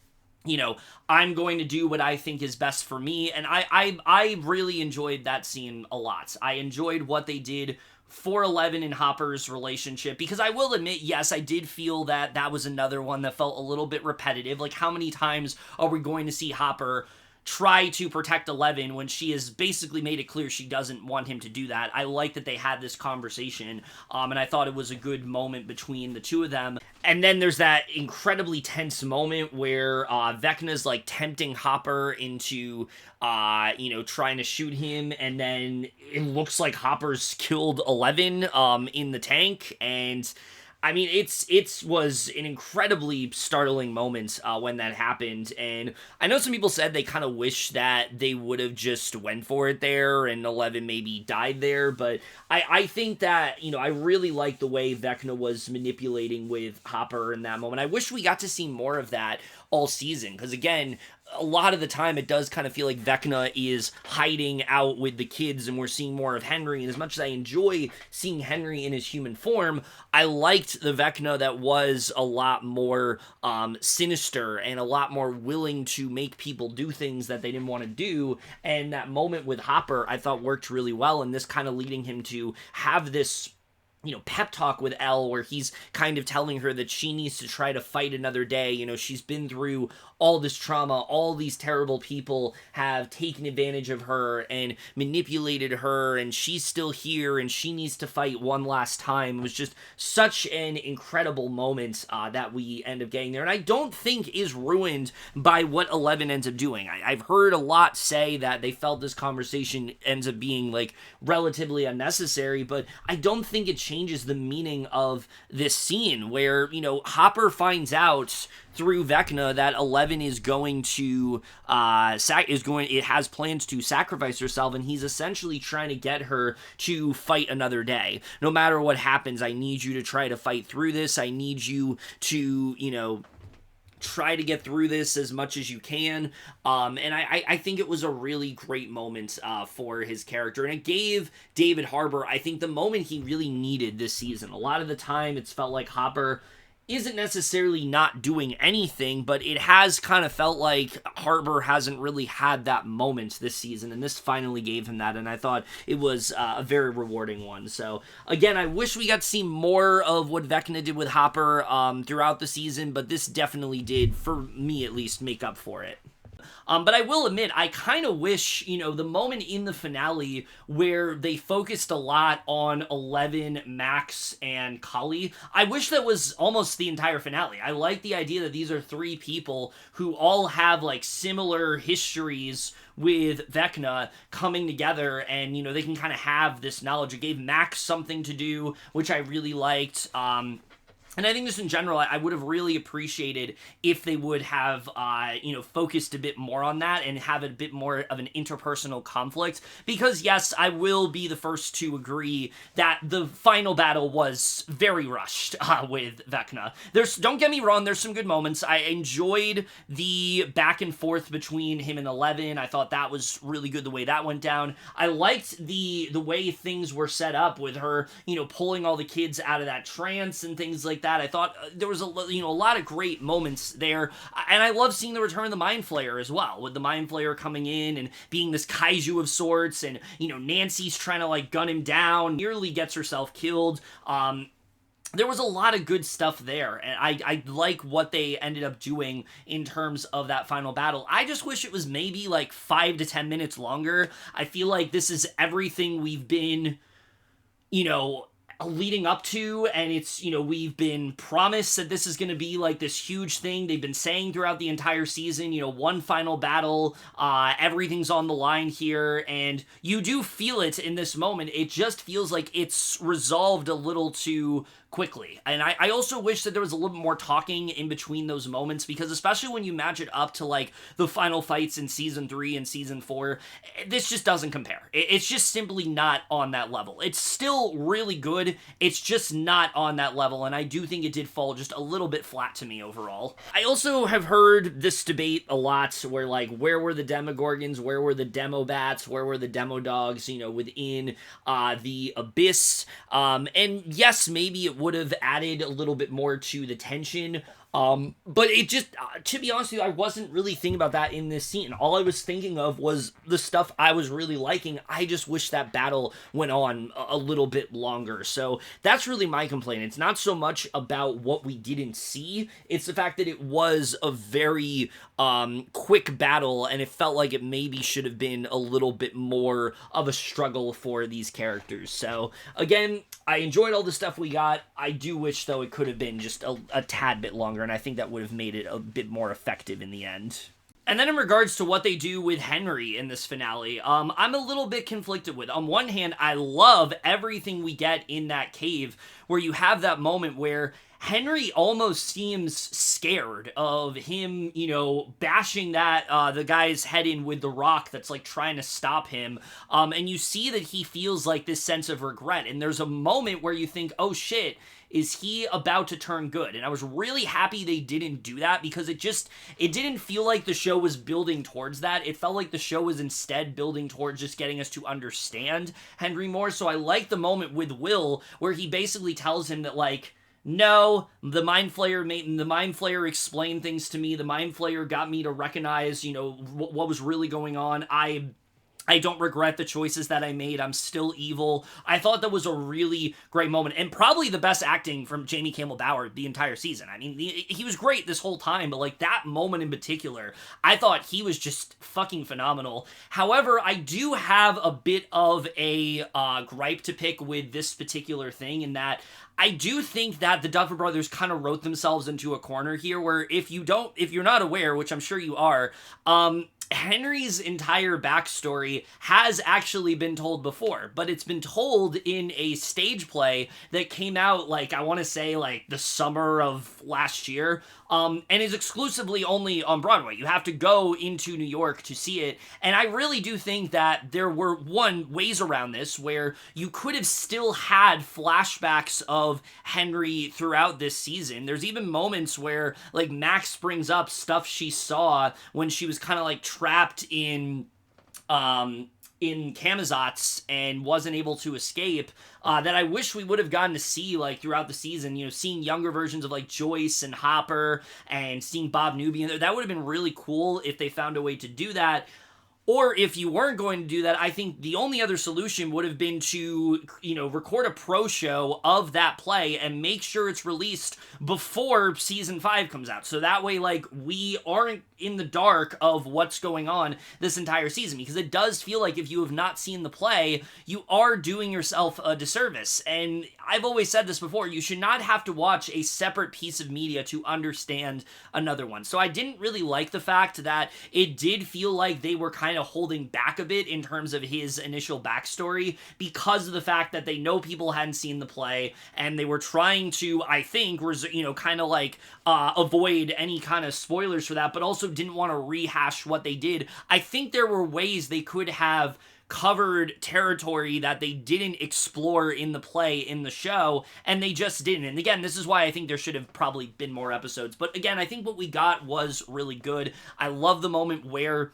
I'm going to do what I think is best for me, and I really enjoyed that scene a lot. I enjoyed what they did for 11 and Hopper's relationship, because I will admit, yes, I did feel that that was another one that felt a little bit repetitive. Like, how many times are we going to see Hopper try to protect 11 when she has basically made it clear she doesn't want him to do that? I like that they had this conversation, and I thought it was a good moment between the two of them. And then there's that incredibly tense moment where Vecna's like tempting Hopper into trying to shoot him, and then it looks like Hopper's killed 11 in the tank, and I mean, it was an incredibly startling moment when that happened, and I know some people said they kind of wish that they would have just went for it there, and 11 maybe died there, but I think that, you know, I really like the way Vecna was manipulating with Hopper in that moment. I wish we got to see more of that all season, because again, a lot of the time it does kind of feel like Vecna is hiding out with the kids and we're seeing more of Henry, and as much as I enjoy seeing Henry in his human form, I liked the Vecna that was a lot more sinister and a lot more willing to make people do things that they didn't want to do, and that moment with Hopper I thought worked really well, and this kind of leading him to have this, you know, pep talk with Elle where he's kind of telling her that she needs to try to fight another day. You know, she's been through all this trauma, all these terrible people have taken advantage of her and manipulated her, and she's still here and she needs to fight one last time. It was just such an incredible moment that we end up getting there, and I don't think is ruined by what 11 ends up doing. I've heard a lot say that they felt this conversation ends up being like relatively unnecessary, but I don't think it changes the meaning of this scene where, you know, Hopper finds out through Vecna that 11 is going to it has plans to sacrifice herself, and he's essentially trying to get her to fight another day. No matter what happens, I need you to try to fight through this. I need you to, you know, try to get through this as much as you can, and I think it was a really great moment for his character, and it gave David Harbour, I think, the moment he really needed this season. A lot of the time it's felt like Hopper isn't necessarily not doing anything, but it has kind of felt like Harbour hasn't really had that moment this season, and this finally gave him that, and I thought it was a very rewarding one. So, again, I wish we got to see more of what Vecna did with Hopper throughout the season, but this definitely did, for me at least, make up for it. But I will admit, I kind of wish, you know, the moment in the finale where they focused a lot on 11, Max, and Cully, I wish that was almost the entire finale. I like the idea that these are three people who all have, like, similar histories with Vecna coming together, and, you know, they can kind of have this knowledge. It gave Max something to do, which I really liked. And I think just in general, I would have really appreciated if they would have, you know, focused a bit more on that and have a bit more of an interpersonal conflict. Because, yes, I will be the first to agree that the final battle was very rushed with Vecna. Don't get me wrong, there's some good moments. I enjoyed the back and forth between him and 11. I thought that was really good the way that went down. I liked the way things were set up with her, you know, pulling all the kids out of that trance and things like that. I thought there was a lot of great moments there, and I love seeing the return of the Mind Flayer as well, with the Mind Flayer coming in and being this kaiju of sorts, and, you know, Nancy's trying to, like, gun him down, nearly gets herself killed. There was a lot of good stuff there, and I like what they ended up doing in terms of that final battle. I just wish it was maybe like 5 to 10 minutes longer. I feel like this is everything we've been, you know, leading up to, and it's, you know, we've been promised that this is going to be like this huge thing. They've been saying throughout the entire season, you know, one final battle, everything's on the line here, and you do feel it in this moment. It just feels like it's resolved a little too quickly. And I also wish that there was a little bit more talking in between those moments, because especially when you match it up to, like, the final fights in Season 3 and Season 4, this just doesn't compare. It's just simply not on that level. It's still really good, it's just not on that level, and I do think it did fall just a little bit flat to me overall. I also have heard this debate a lot, where, like, where were the Demogorgons, where were the Demobats, where were the Demodogs, you know, within the Abyss, and yes, maybe it would have added a little bit more to the tension, but it just, to be honest with you, I wasn't really thinking about that in this scene. All I was thinking of was the stuff I was really liking. I just wish that battle went on a little bit longer. So that's really my complaint. It's not so much about what we didn't see. It's the fact that it was a very quick battle, and it felt like it maybe should have been a little bit more of a struggle for these characters. So again, I enjoyed all the stuff we got. I do wish, though, it could have been just a tad bit longer, and I think that would have made it a bit more effective in the end. And then in regards to what they do with Henry in this finale, I'm a little bit conflicted with. On one hand, I love everything we get in that cave, where you have that moment where Henry almost seems scared of him, bashing the guy's head in with the rock that's, like, trying to stop him. And you see that he feels, like, this sense of regret. And there's a moment where you think, oh, shit, is he about to turn good? And I was really happy they didn't do that, because it didn't feel like the show was building towards that. It felt like the show was instead building towards just getting us to understand Henry more. So I like the moment with Will where he basically tells him that, like, no, the Mind Flayer explained things to me. The Mind Flayer got me to recognize, what was really going on. I don't regret the choices that I made. I'm still evil. I thought that was a really great moment, and probably the best acting from Jamie Campbell Bower the entire season. I mean, he was great this whole time, but, like, that moment in particular, I thought he was just fucking phenomenal. However, I do have a bit of a gripe to pick with this particular thing, in that I do think that the Duffer Brothers kind of wrote themselves into a corner here, where if you're not aware, which I'm sure you are, Henry's entire backstory has actually been told before, but it's been told in a stage play that came out, like, I want to say, like, the summer of last year, and is exclusively only on Broadway. You have to go into New York to see it, and I really do think that there were, ways around this where you could have still had flashbacks of Henry throughout this season. There's even moments where, like, Max brings up stuff she saw when she was kind of, like, trapped in Camazotz and wasn't able to escape, that I wish we would have gotten to see, like, throughout the season, seeing younger versions of, like, Joyce and Hopper, and seeing Bob Newby in there. That would have been really cool if they found a way to do that. Or if you weren't going to do that, I think the only other solution would have been to, record a pro show of that play and make sure it's released before season 5 comes out. So that way, like, we aren't in the dark of what's going on this entire season. Because it does feel like if you have not seen the play, you are doing yourself a disservice. And I've always said this before, you should not have to watch a separate piece of media to understand another one. So I didn't really like the fact that it did feel like they were kind of holding back a bit in terms of his initial backstory, because of the fact that they know people hadn't seen the play, and they were trying to, I think, kind of like avoid any kind of spoilers for that, but also didn't want to rehash what they did. I think there were ways they could have covered territory that they didn't explore in the play in the show, and they just didn't. And again, this is why I think there should have probably been more episodes. But again, I think what we got was really good. I love the moment where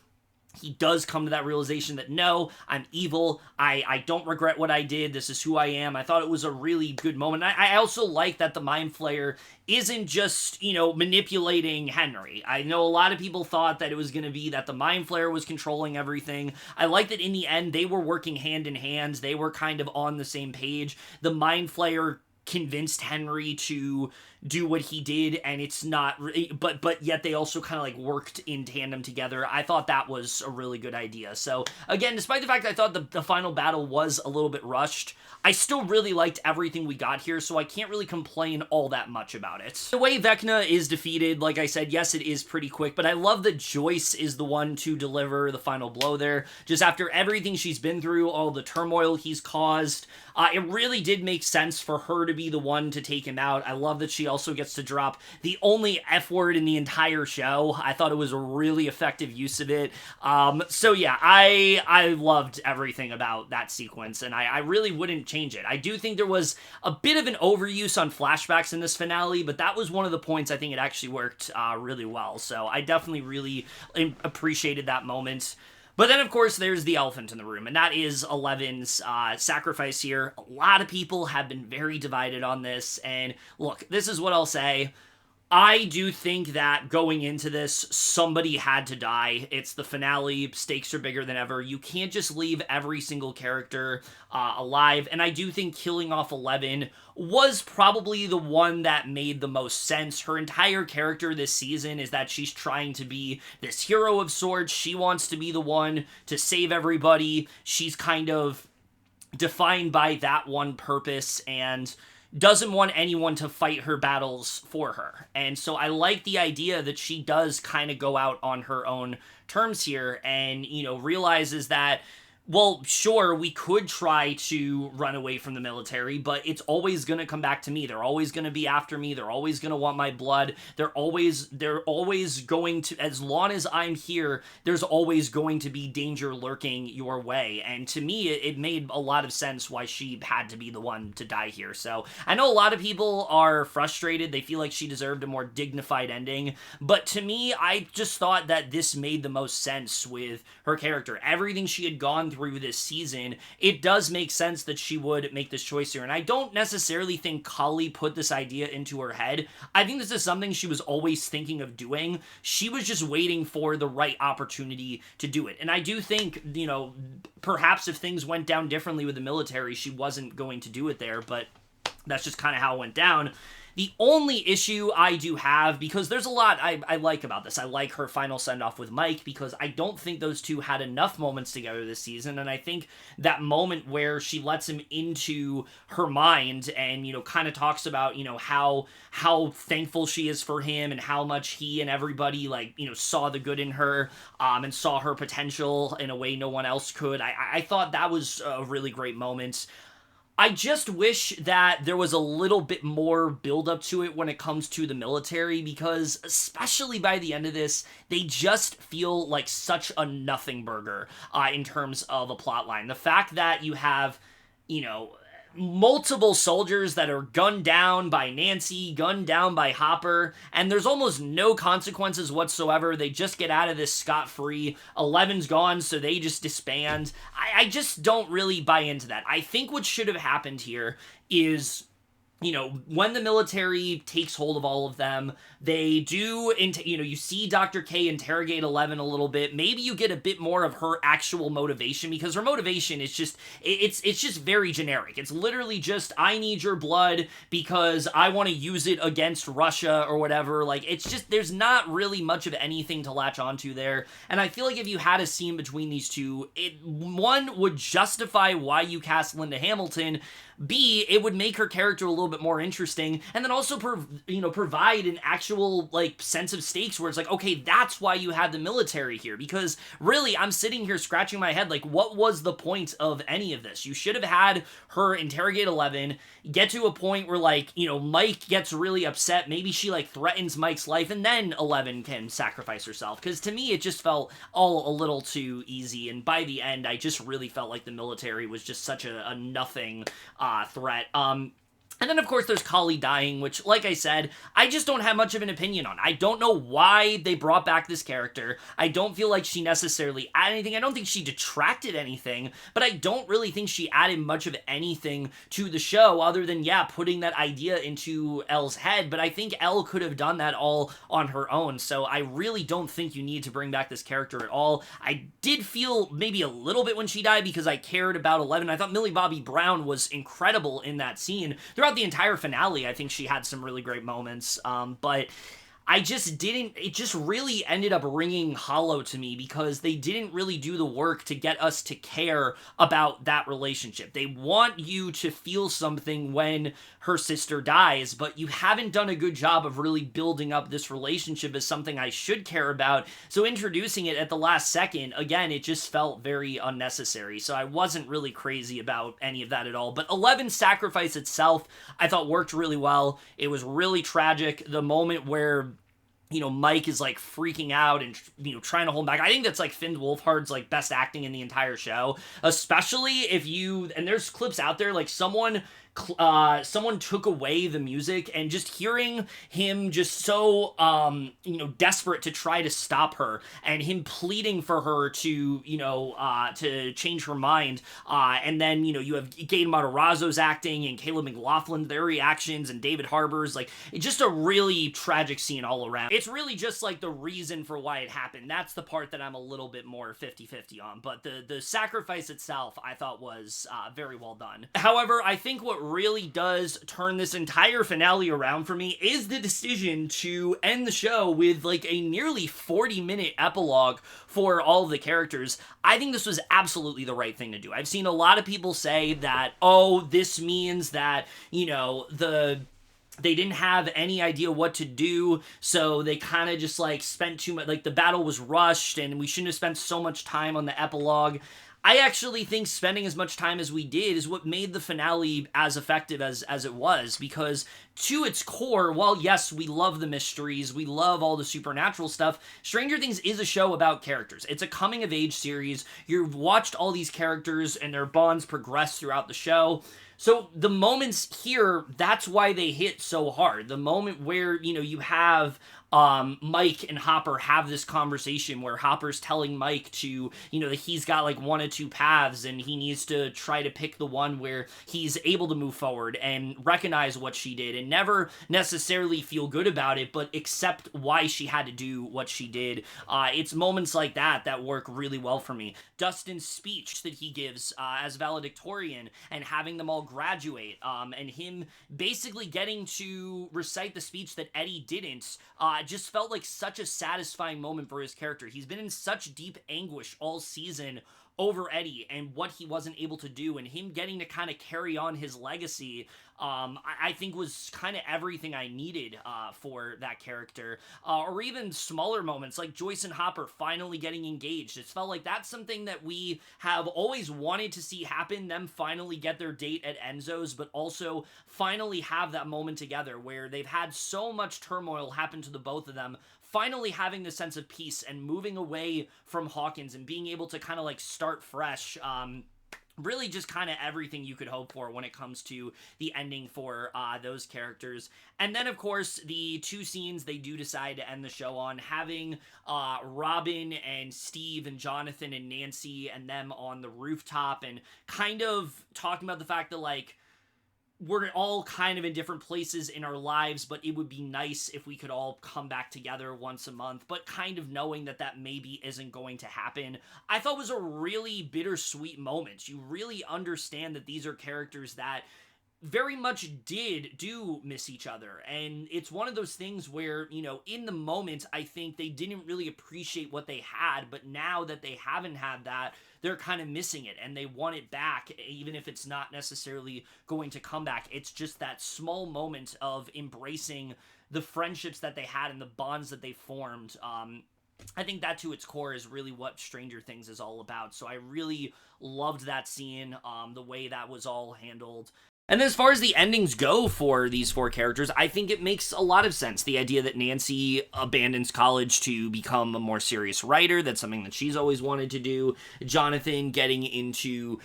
he does come to that realization that, no, I'm evil. I don't regret what I did. This is who I am. I thought it was a really good moment. I also like that the Mind Flayer isn't just, manipulating Henry. I know a lot of people thought that it was going to be that the Mind Flayer was controlling everything. I like that in the end, they were working hand in hand. They were kind of on the same page. The Mind Flayer convinced Henry to do what he did, and it's not, but yet they also kind of like worked in tandem together. I thought that was a really good idea. So again, despite the fact that I thought the final battle was a little bit rushed, I still really liked everything we got here, so I can't really complain all that much about it. The way Vecna is defeated, like I said, yes, it is pretty quick, but I love that Joyce is the one to deliver the final blow there. Just after everything she's been through, all the turmoil he's caused, it really did make sense for her to be the one to take him out. I love that she also gets to drop the only F word in the entire show. I thought it was a really effective use of it. So yeah, I loved everything about that sequence, and I really wouldn't change it. I do think there was a bit of an overuse on flashbacks in this finale, but that was one of the points I think it actually worked really well. So I definitely really appreciated that moment. But then, of course, there's the elephant in the room, and that is Eleven's sacrifice here. A lot of people have been very divided on this, and look, this is what I'll say. I do think that going into this, somebody had to die. It's the finale. Stakes are bigger than ever. You can't just leave every single character alive. And I do think killing off 11 was probably the one that made the most sense. Her entire character this season is that she's trying to be this hero of sorts. She wants to be the one to save everybody. She's kind of defined by that one purpose, and doesn't want anyone to fight her battles for her. And so I like the idea that she does kind of go out on her own terms here and, realizes that, well, sure, we could try to run away from the military, but it's always going to come back to me. They're always going to be after me. They're always going to want my blood. They're always going to, as long as I'm here, there's always going to be danger lurking your way. And to me, it made a lot of sense why she had to be the one to die here. So I know a lot of people are frustrated. They feel like she deserved a more dignified ending. But to me, I just thought that this made the most sense with her character. Everything she had gone through this season, it does make sense that she would make this choice here. And I don't necessarily think Kali put this idea into her head. I think this is something she was always thinking of doing. She was just waiting for the right opportunity to do it. And I do think, perhaps if things went down differently with the military, she wasn't going to do it there, but that's just kind of how it went down. The only issue I do have, because there's a lot I like about this. I like her final send-off with Mike, because I don't think those two had enough moments together this season, and I think that moment where she lets him into her mind and, kind of talks about, how thankful she is for him and how much he and everybody, saw the good in her, and saw her potential in a way no one else could. I thought that was a really great moment. I just wish that there was a little bit more build-up to it when it comes to the military, because especially by the end of this, they just feel like such a nothing burger in terms of a plot line. The fact that you have, multiple soldiers that are gunned down by Nancy, gunned down by Hopper, and there's almost no consequences whatsoever. They just get out of this scot-free. 11's gone, so they just disband. I just don't really buy into that. I think what should have happened here is, when the military takes hold of all of them, they do, you see Dr. K interrogate 11 a little bit. Maybe you get a bit more of her actual motivation, because her motivation is just, it's just very generic. It's literally just, I need your blood because I want to use it against Russia or whatever. It's just, there's not really much of anything to latch onto there. And I feel like if you had a scene between these two, one would justify why you cast Linda Hamilton. B, it would make her character a little bit more interesting, and then also provide an actual sense of stakes where it's okay, that's why you had the military here, because really I'm sitting here scratching my head what was the point of any of this? You should have had her interrogate 11, get to a point where Mike gets really upset, maybe she threatens Mike's life, and then 11 can sacrifice herself, because to me it just felt all a little too easy, and by the end I just really felt like the military was just such a nothing threat. And then, of course, there's Kali dying, which, like I said, I just don't have much of an opinion on. I don't know why they brought back this character. I don't feel like she necessarily added anything. I don't think she detracted anything, but I don't really think she added much of anything to the show other than, putting that idea into Elle's head. But I think Elle could have done that all on her own, so I really don't think you need to bring back this character at all. I did feel maybe a little bit when she died because I cared about 11. I thought Millie Bobby Brown was incredible in that scene. Throughout the entire finale, I think she had some really great moments, but I just didn't, it just really ended up ringing hollow to me because they didn't really do the work to get us to care about that relationship. They want you to feel something when her sister dies, but you haven't done a good job of really building up this relationship as something I should care about. So introducing it at the last second, again, it just felt very unnecessary. So I wasn't really crazy about any of that at all. But 11's sacrifice itself, I thought worked really well. It was really tragic. The moment where Mike is freaking out and trying to hold back. I think that's Finn Wolfhard's best acting in the entire show, especially if and there's clips out there someone took away the music, and just hearing him just so desperate to try to stop her, and him pleading for her to to change her mind, and then you have Gaten Matarazzo's acting and Caleb McLaughlin, their reactions, and David Harbour's it's just a really tragic scene all around. It's really just the reason for why it happened. That's the part that I'm a little bit more 50-50 on, but the sacrifice itself I thought was very well done. However, I think what really does turn this entire finale around for me is the decision to end the show with like a nearly 40-minute epilogue for all of the characters. I think this was absolutely the right thing to do. I've seen a lot of people say that, oh, this means that, you know, they didn't have any idea what to do, so they kind of just like spent too much, like the battle was rushed and we shouldn't have spent so much time on the epilogue. I actually think spending as much time as we did is what made the finale as effective as it was, because to its core, while yes, we love the mysteries, we love all the supernatural stuff, Stranger Things is a show about characters. It's a coming-of-age series. You've watched all these characters and their bonds progress throughout the show. So the moments here, that's why they hit so hard. The moment where, you know, you have Mike and Hopper have this conversation where Hopper's telling Mike to, you know, that he's got like one of two paths and he needs to try to pick the one where he's able to move forward and recognize what she did and never necessarily feel good about it, but accept why she had to do what she did. It's moments like that work really well for me. Dustin's speech that he gives as valedictorian and having them all graduate, and him basically getting to recite the speech that Eddie didn't, just felt like such a satisfying moment for his character. He's been in such deep anguish all season over Eddie and what he wasn't able to do, and him getting to kind of carry on his legacy, I think was kind of everything I needed for that character. Or even smaller moments like Joyce and Hopper finally getting engaged. It felt like that's something that we have always wanted to see happen, them finally get their date at Enzo's, but also finally have that moment together where they've had so much turmoil happen to the both of them, finally having the sense of peace and moving away from Hawkins and being able to kind of like start fresh. Really just kind of everything you could hope for when it comes to the ending for those characters. And then, of course, the two scenes they do decide to end the show on, having Robin and Steve and Jonathan and Nancy and them on the rooftop and kind of talking about the fact that, like, we're all kind of in different places in our lives, but it would be nice if we could all come back together once a month, but kind of knowing that maybe isn't going to happen, I thought was a really bittersweet moment. You really understand that these are characters that very much do miss each other, and it's one of those things where, you know, in the moment, I think they didn't really appreciate what they had, but now that they haven't had that, they're kind of missing it, and they want it back, even if it's not necessarily going to come back. It's just that small moment of embracing the friendships that they had and the bonds that they formed. I think that to its core is really what Stranger Things is all about, so I really loved that scene, the way that was all handled. And then as far as the endings go for these four characters, I think it makes a lot of sense. The idea that Nancy abandons college to become a more serious writer, that's something that she's always wanted to do. Jonathan getting into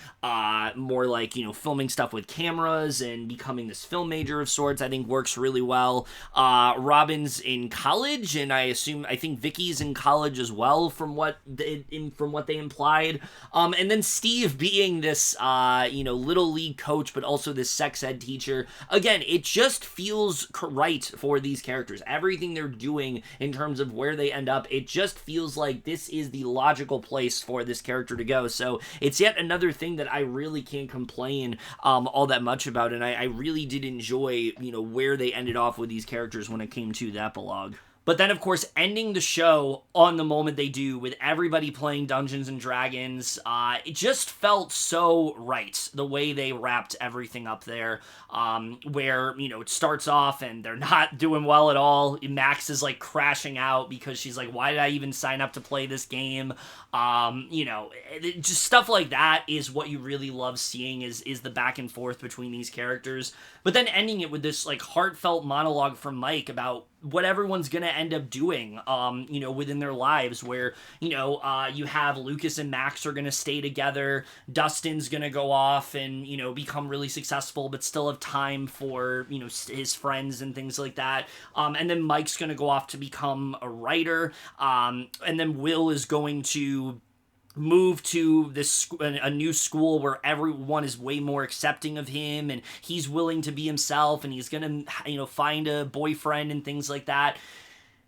more like, you know, filming stuff with cameras and becoming this film major of sorts, I think works really well. Robin's in college, and I think Vicky's in college as well from what they implied. And then Steve being this, little league coach, but also this sex ed teacher. Again, it just feels right for these characters. Everything they're doing in terms of where they end up, it just feels like this is the logical place for this character to go. So it's yet another thing that I really can't complain all that much about, and I really did enjoy, you know, where they ended off with these characters when it came to the epilogue. But then, of course, ending the show on the moment they do with everybody playing Dungeons and Dragons, it just felt so right, the way they wrapped everything up there, where, you know, it starts off and they're not doing well at all. Max is, like, crashing out because she's like, why did I even sign up to play this game? Just stuff like that is what you really love seeing, is the back and forth between these characters. But then ending it with this, like, heartfelt monologue from Mike about what everyone's gonna end up doing, within their lives, where, you have Lucas and Max are gonna stay together, Dustin's gonna go off and, become really successful, but still have time for, his friends and things like that, and then Mike's gonna go off to become a writer, and then Will is going to move to a new school where everyone is way more accepting of him and he's willing to be himself and he's gonna find a boyfriend and things like that.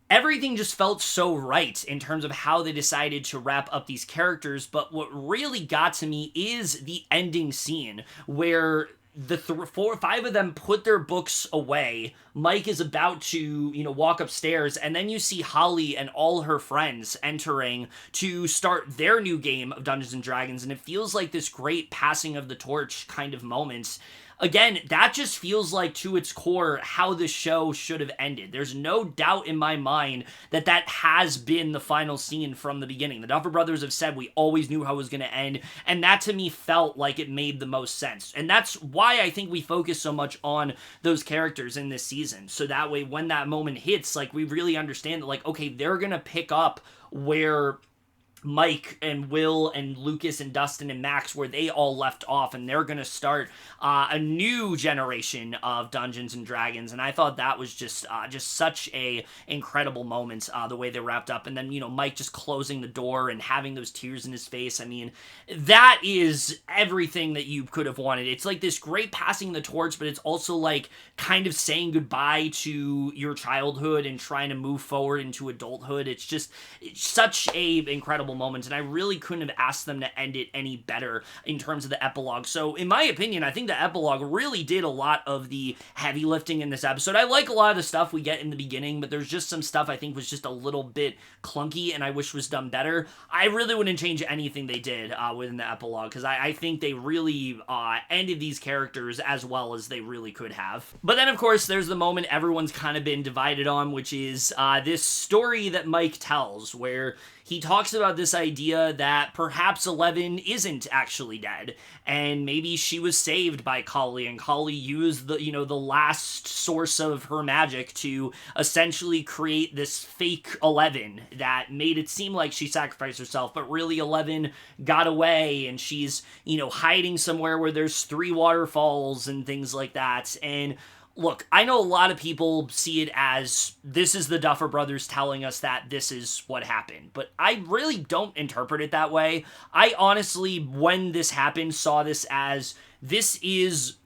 Everything just felt so right in terms of how they decided to wrap up these characters, but what really got to me is the ending scene where the 5 of them put their books away. Mike is about to, walk upstairs, and then you see Holly and all her friends entering to start their new game of Dungeons and Dragons, and it feels like this great passing of the torch kind of moment. Again, that just feels like, to its core, how the show should have ended. There's no doubt in my mind that has been the final scene from the beginning. The Duffer brothers have said we always knew how it was going to end, and that to me felt like it made the most sense. And that's why I think we focus so much on those characters in this season. So that way, when that moment hits, like, we really understand that, like, okay, they're going to pick up where Mike and Will and Lucas and Dustin and Max, where they all left off, and they're going to start a new generation of Dungeons and Dragons. And I thought that was just such a incredible moment, the way they wrapped up. And then, Mike just closing the door and having those tears in his face. I mean, that is everything that you could have wanted. It's like this great passing the torch, but it's also like kind of saying goodbye to your childhood and trying to move forward into adulthood. It's such a incredible moment, and I really couldn't have asked them to end it any better in terms of the epilogue. So in my opinion, I think the epilogue really did a lot of the heavy lifting in this episode. I like a lot of the stuff we get in the beginning, but there's just some stuff I think was just a little bit clunky and I wish was done better. I really wouldn't change anything they did within the epilogue, because I think they really ended these characters as well as they really could have. But then, of course, there's the moment everyone's kind of been divided on, which is this story that Mike tells, where he talks about this idea that perhaps 11 isn't actually dead, and maybe she was saved by Kali, and Kali used the last source of her magic to essentially create this fake 11 that made it seem like she sacrificed herself, but really 11 got away, and she's, hiding somewhere where there's 3 waterfalls and things like that. And look, I know a lot of people see it as this is the Duffer brothers telling us that this is what happened, but I really don't interpret it that way. I honestly, when this happened, saw this as this is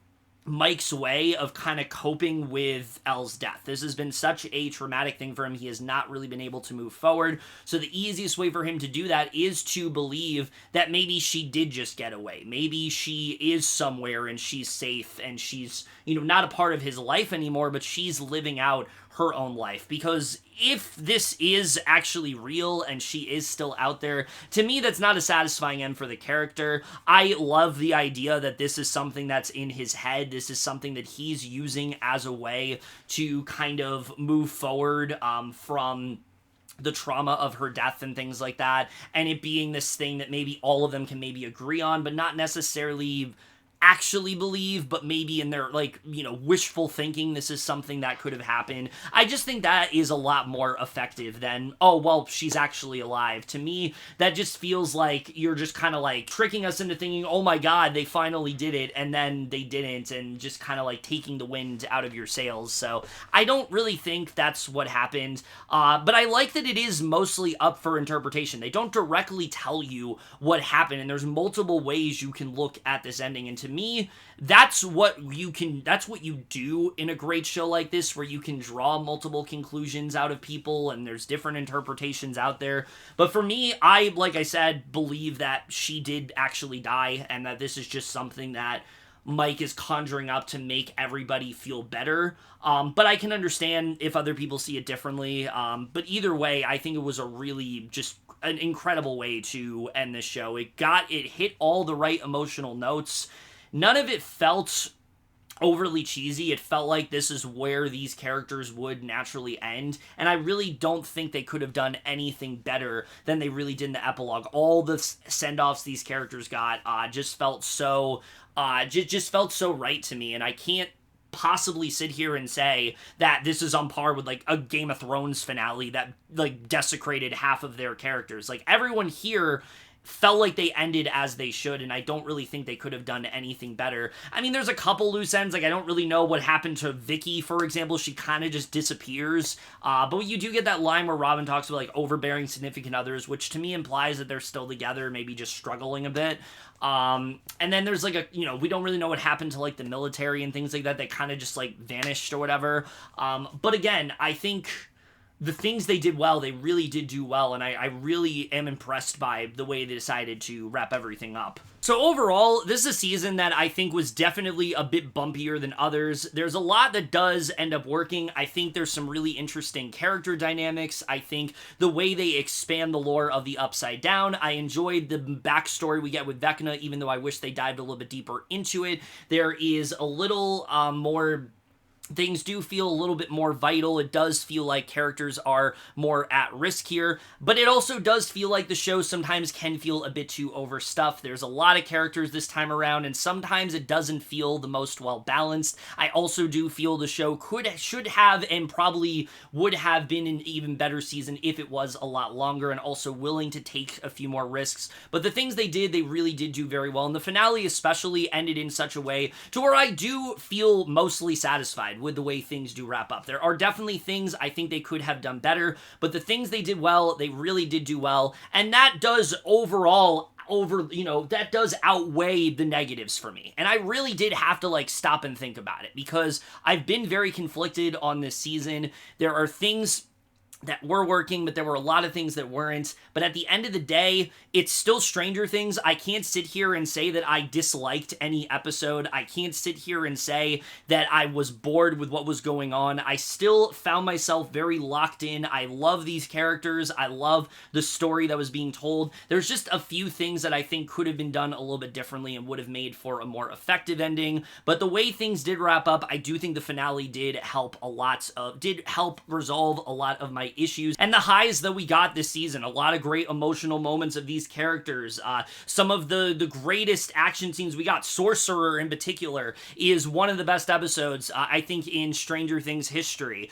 Mike's way of kind of coping with Elle's death. This has been such a traumatic thing for him. He has not really been able to move forward. So the easiest way for him to do that is to believe that maybe she did just get away. Maybe she is somewhere and she's safe and she's, not a part of his life anymore, but she's living out her own life. Because if this is actually real and she is still out there, to me that's not a satisfying end for the character. I love the idea that this is something that's in his head. This is something that he's using as a way to kind of move forward from the trauma of her death and things like that, and it being this thing that maybe all of them can maybe agree on, but not necessarily actually believe, but maybe in their, wishful thinking, this is something that could have happened. I just think that is a lot more effective than, oh, well, she's actually alive. To me, that just feels like you're just kind of, tricking us into thinking, oh my god, they finally did it, and then they didn't, and just kind of, taking the wind out of your sails. So I don't really think that's what happened, but I like that it is mostly up for interpretation. They don't directly tell you what happened, and there's multiple ways you can look at this ending, and to me, that's what you do in a great show like this, where you can draw multiple conclusions out of people and there's different interpretations out there. But for me, I, like I said, believe that she did actually die, and that this is just something that Mike is conjuring up to make everybody feel better. But I can understand if other people see it differently. But either way, I think it was a really just an incredible way to end this show. It hit all the right emotional notes. None of it felt overly cheesy. It felt like this is where these characters would naturally end, and I really don't think they could have done anything better than they really did in the epilogue. All the send-offs these characters got just felt so right to me, and I can't possibly sit here and say that this is on par with a Game of Thrones finale that desecrated half of their characters. Everyone here felt like they ended as they should, and I don't really think they could have done anything better. I mean, there's a couple loose ends. I don't really know what happened to Vicky, for example. She kind of just disappears. But you do get that line where Robin talks about overbearing significant others, which to me implies that they're still together, maybe just struggling a bit. And then there's we don't really know what happened to the military and things like that. They kind of just vanished or whatever. But again, I think the things they did well, they really did do well, and I really am impressed by the way they decided to wrap everything up. So overall, this is a season that I think was definitely a bit bumpier than others. There's a lot that does end up working. I think there's some really interesting character dynamics. I think the way they expand the lore of the Upside Down, I enjoyed the backstory we get with Vecna, even though I wish they dived a little bit deeper into it. There is a little more... Things do feel a little bit more vital. It does feel like characters are more at risk here, but it also does feel like the show sometimes can feel a bit too overstuffed. There's a lot of characters this time around, and sometimes it doesn't feel the most well balanced. I also do feel the show should have, and probably would have been an even better season if it was a lot longer and also willing to take a few more risks. But the things they did, they really did do very well, and the finale especially ended in such a way to where I do feel mostly satisfied with the way things do wrap up. There are definitely things I think they could have done better, but the things they did well, they really did do well, and that does overall that does outweigh the negatives for me. And I really did have to stop and think about it, because I've been very conflicted on this season. There are things that were working, but there were a lot of things that weren't. But at the end of the day, it's still Stranger Things. I can't sit here and say that I disliked any episode. I can't sit here and say that I was bored with what was going on. I still found myself very locked in. I love these characters. I love the story that was being told. There's just a few things that I think could have been done a little bit differently and would have made for a more effective ending. But the way things did wrap up, I do think the finale did help resolve a lot of my issues and the highs that we got this season. A lot of great emotional moments of these characters. Some of the greatest action scenes we got. Sorcerer in particular is one of the best episodes, I think, in Stranger Things history.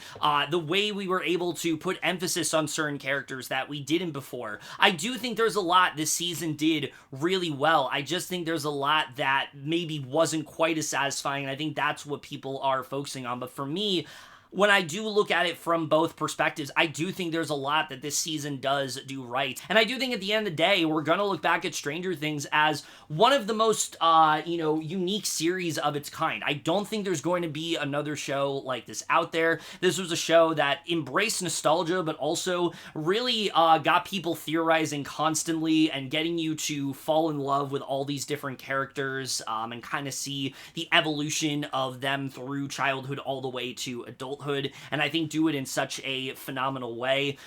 The way we were able to put emphasis on certain characters that we didn't before. I do think there's a lot this season did really well. I just think there's a lot that maybe wasn't quite as satisfying, and I think that's what people are focusing on. But for me, when I do look at it from both perspectives, I do think there's a lot that this season does do right. And I do think at the end of the day, we're going to look back at Stranger Things as one of the most, unique series of its kind. I don't think there's going to be another show like this out there. This was a show that embraced nostalgia, but also really got people theorizing constantly and getting you to fall in love with all these different characters and kind of see the evolution of them through childhood all the way to adulthood. And I think do it in such a phenomenal way.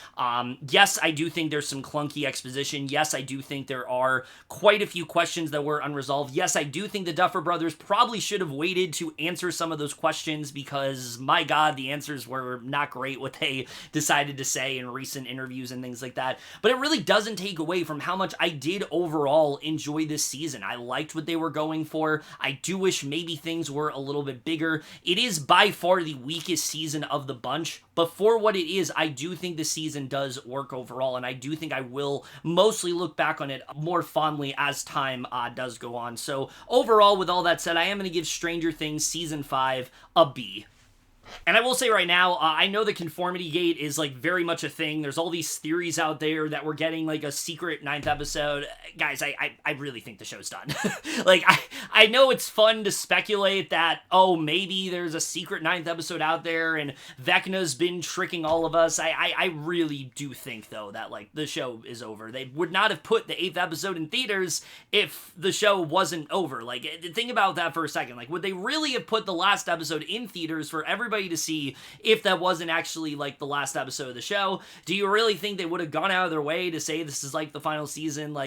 Yes, I do think there's some clunky exposition. Yes, I do think there are quite a few questions that were unresolved. Yes, I do think the Duffer brothers probably should have waited to answer some of those questions, because, my God, the answers were not great, what they decided to say in recent interviews and things like that. But it really doesn't take away from how much I did overall enjoy this season. I liked what they were going for. I do wish maybe things were a little bit bigger. It is by far the weakest season of the bunch, but for what it is, I do think the season does work overall, and I do think I will mostly look back on it more fondly as time does go on. So overall, with all that said, I am going to give Stranger Things Season 5 a B. And I will say right now, I know the conformity gate is very much a thing. There's all these theories out there that we're getting a secret 9th episode. Guys, I really think the show's done. I know it's fun to speculate that, maybe there's a secret 9th episode out there and Vecna's been tricking all of us. I really do think, though, that the show is over. They would not have put the 8th episode in theaters if the show wasn't over. Think about that for a second. Would they really have put the last episode in theaters for everybody to see if that wasn't actually the last episode of the show? Do you really think they would have gone out of their way to say this is the final season?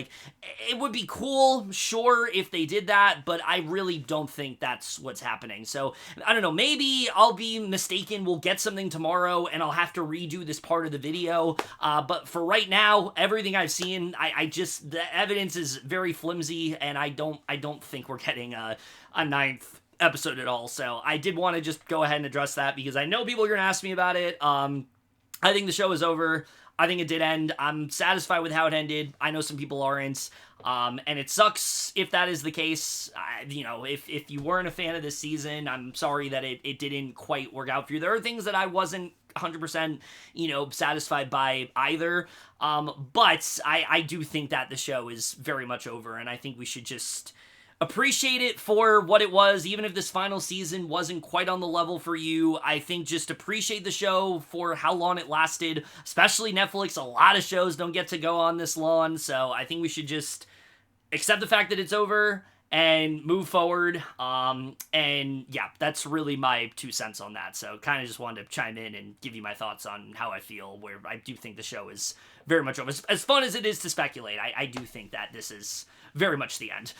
It would be cool, sure, if they did that, but I really don't think that's what's happening. So I don't know, maybe I'll be mistaken. We'll get something tomorrow and I'll have to redo this part of the video, but for right now, everything I've seen, the evidence is very flimsy, and I don't think we're getting a 9th episode at all. So I did want to just go ahead and address that, because I know people are going to ask me about it. I think the show is over. I think it did end. I'm satisfied with how it ended. I know some people aren't. And it sucks if that is the case. If you weren't a fan of this season, I'm sorry that it didn't quite work out for you. There are things that I wasn't 100%, satisfied by either. But I do think that the show is very much over, and I think we should just appreciate it for what it was, even if this final season wasn't quite on the level for you. I think just appreciate the show for how long it lasted, especially Netflix. A lot of shows don't get to go on this long, so I think we should just accept the fact that it's over and move forward. And yeah, that's really my 2 cents on that. So kind of just wanted to chime in and give you my thoughts on how I feel, where I do think the show is very much over. As fun as it is to speculate, I do think that this is very much the end.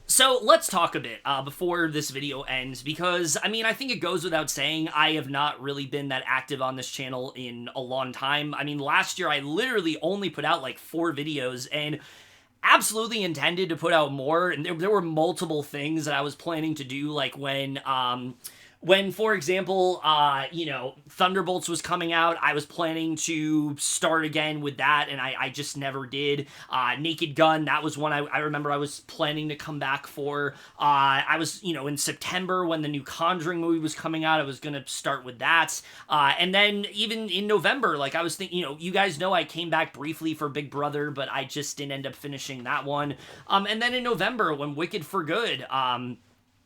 So let's talk a bit before this video ends, because I mean, I think it goes without saying, I have not really been that active on this channel in a long time. I mean, last year I literally only put out like 4 videos, and absolutely intended to put out more, and there were multiple things that I was planning to do, like when, for example, you know, Thunderbolts was coming out, I was planning to start again with that, and I just never did. Naked Gun, that was one I remember I was planning to come back for. I was, you know, in September when the new Conjuring movie was coming out, I was gonna start with that. And then even in November, like, I was thinking, you know, you guys know I came back briefly for Big Brother, but I just didn't end up finishing that one. And then in November, when Wicked for Good,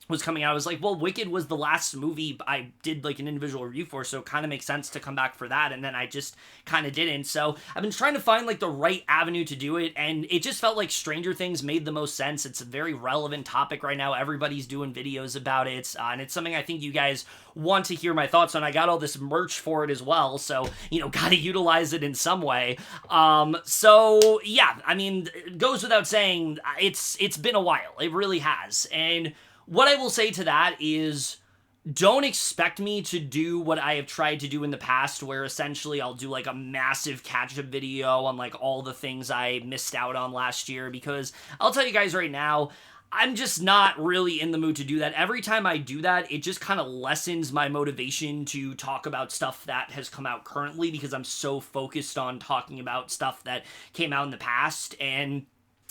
was coming out, I was like, well, Wicked was the last movie I did like an individual review for, so it kind of makes sense to come back for that, and then I just kind of didn't. So I've been trying to find like the right avenue to do it, and it just felt like Stranger Things made the most sense. It's a very relevant topic right now. Everybody's doing videos about it, and it's something I think you guys want to hear my thoughts on. I got all this merch for it as well, so, you know, gotta utilize it in some way. So yeah, I mean, it goes without saying, it's been a while. It really has. And what I will say to that is, don't expect me to do what I have tried to do in the past, where essentially I'll do like a massive catch-up video on like all the things I missed out on last year, because I'll tell you guys right now, I'm just not really in the mood to do that. Every time I do that, it just kind of lessens my motivation to talk about stuff that has come out currently, because I'm so focused on talking about stuff that came out in the past. And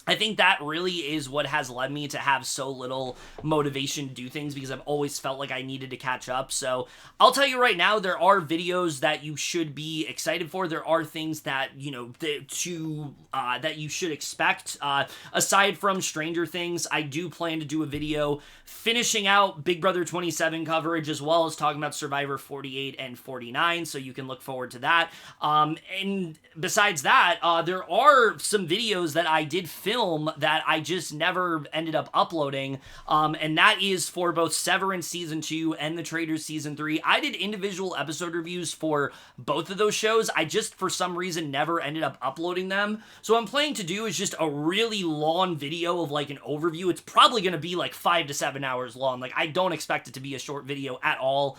I think that really is what has led me to have so little motivation to do things, because I've always felt like I needed to catch up. So I'll tell you right now, there are videos that you should be excited for. There are things that, you know, that you should expect. Aside from Stranger Things, I do plan to do a video finishing out Big Brother 27 coverage, as well as talking about Survivor 48 and 49, so you can look forward to that. And besides that, there are some videos that I did film that I just never ended up uploading, and that is for both Severance Season 2 and The Traitors Season 3. I did individual episode reviews for both of those shows. I just, for some reason, never ended up uploading them. So what I'm planning to do is just a really long video of like an overview. It's probably going to be like 5 to 7 hours long. Like, I don't expect it to be a short video at all.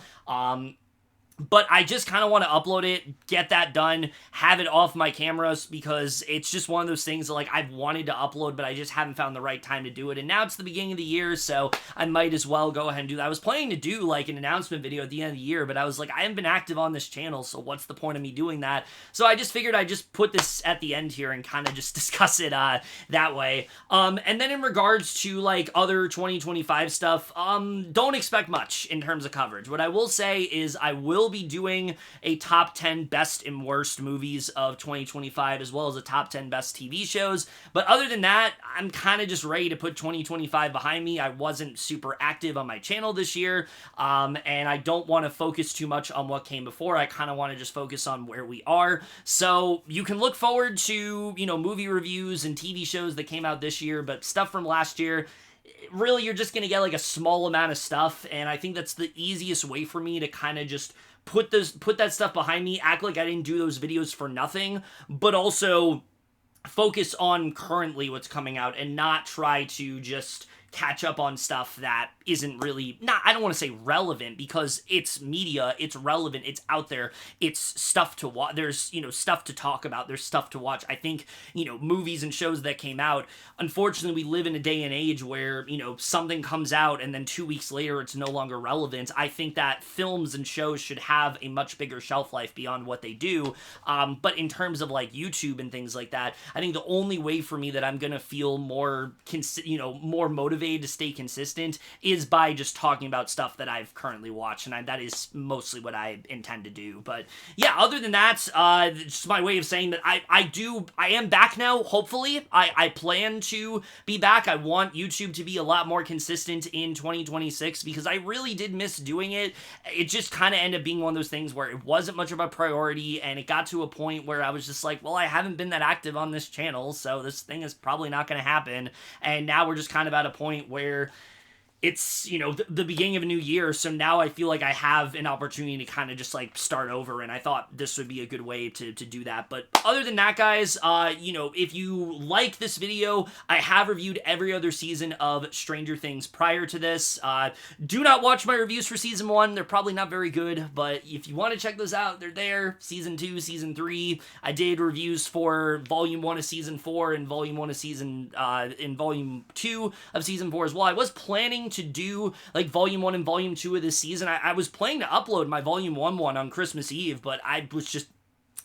But I just kind of want to upload it, get that done, have it off my cameras, because it's just one of those things that, like, I've wanted to upload, but I just haven't found the right time to do it. And now it's the beginning of the year, so I might as well go ahead and do that. I was planning to do, like, an announcement video at the end of the year, but I was like, I haven't been active on this channel, so what's the point of me doing that? So I just figured I'd just put this at the end here and kind of just discuss it that way. And then in regards to, like, other 2025 stuff, don't expect much in terms of coverage. What I will say is I will be doing a top 10 best and worst movies of 2025, as well as a top 10 best TV shows. But other than that, I'm kind of just ready to put 2025 behind me. I wasn't super active on my channel this year, and I don't want to focus too much on what came before. I kind of want to just focus on where we are. So you can look forward to, you know, movie reviews and TV shows that came out this year, but stuff from last year, really, you're just going to get like a small amount of stuff, and I think that's the easiest way for me to kind of just put that stuff behind me, act like I didn't do those videos for nothing, but also focus on currently what's coming out and not try to just catch up on stuff that isn't really, I don't want to say relevant, because it's media, it's relevant, it's out there, it's stuff to watch, there's, you know, stuff to talk about, there's stuff to watch. I think, you know, movies and shows that came out, unfortunately we live in a day and age where, you know, something comes out and then 2 weeks later it's no longer relevant. I think that films and shows should have a much bigger shelf life beyond what they do, but in terms of like YouTube and things like that, I think the only way for me that I'm gonna feel more, more motivated motivated to stay consistent is by just talking about stuff that I've currently watched, and that is mostly what I intend to do. But yeah, other than that, just my way of saying that I am back now, hopefully. I plan to be back. I want YouTube to be a lot more consistent in 2026 because I really did miss doing it. It just kind of ended up being one of those things where it wasn't much of a priority, and it got to a point where I was just like, well, I haven't been that active on this channel, so this thing is probably not going to happen. And now we're just kind of at a point where it's, you know, the beginning of a new year, so now I feel like I have an opportunity to kind of just, like, start over, and I thought this would be a good way to do that. But other than that, guys, you know, if you like this video, I have reviewed every other season of Stranger Things prior to this. Do not watch my reviews for Season 1. They're probably not very good, but if you want to check those out, they're there. Season 2, Season 3. I did reviews for Volume 1 of Season 4 and Volume 1 of Season, in Volume 2 of Season 4 as well. I was planning to do like Volume 1 and Volume 2 of this season. I was planning to upload my Volume 1 one on Christmas Eve, but I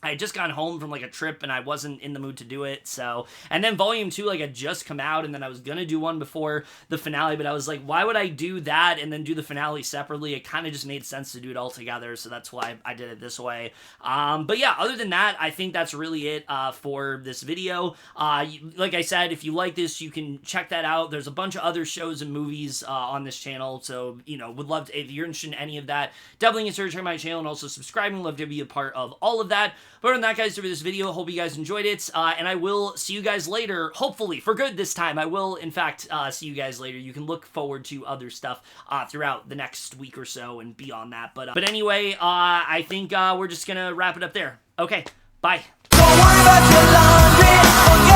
had just gotten home from, like, a trip, and I wasn't in the mood to do it, so... And then Volume 2, like, had just come out, and then I was gonna do one before the finale, but I was like, why would I do that and then do the finale separately? It kind of just made sense to do it all together, so that's why I did it this way. But yeah, other than that, I think that's really it for this video. Like I said, if you like this, you can check that out. There's a bunch of other shows and movies on this channel, so, you know, would love to... If you're interested in any of that, definitely consider checking my channel and also subscribing. Love to be a part of all of that. But other than that, guys, for this video, hope you guys enjoyed it, and I will see you guys later, hopefully, for good this time. I will, in fact, see you guys later. You can look forward to other stuff throughout the next week or so and beyond that. But anyway, I think we're just gonna wrap it up there. Okay, bye. Don't worry about your laundry.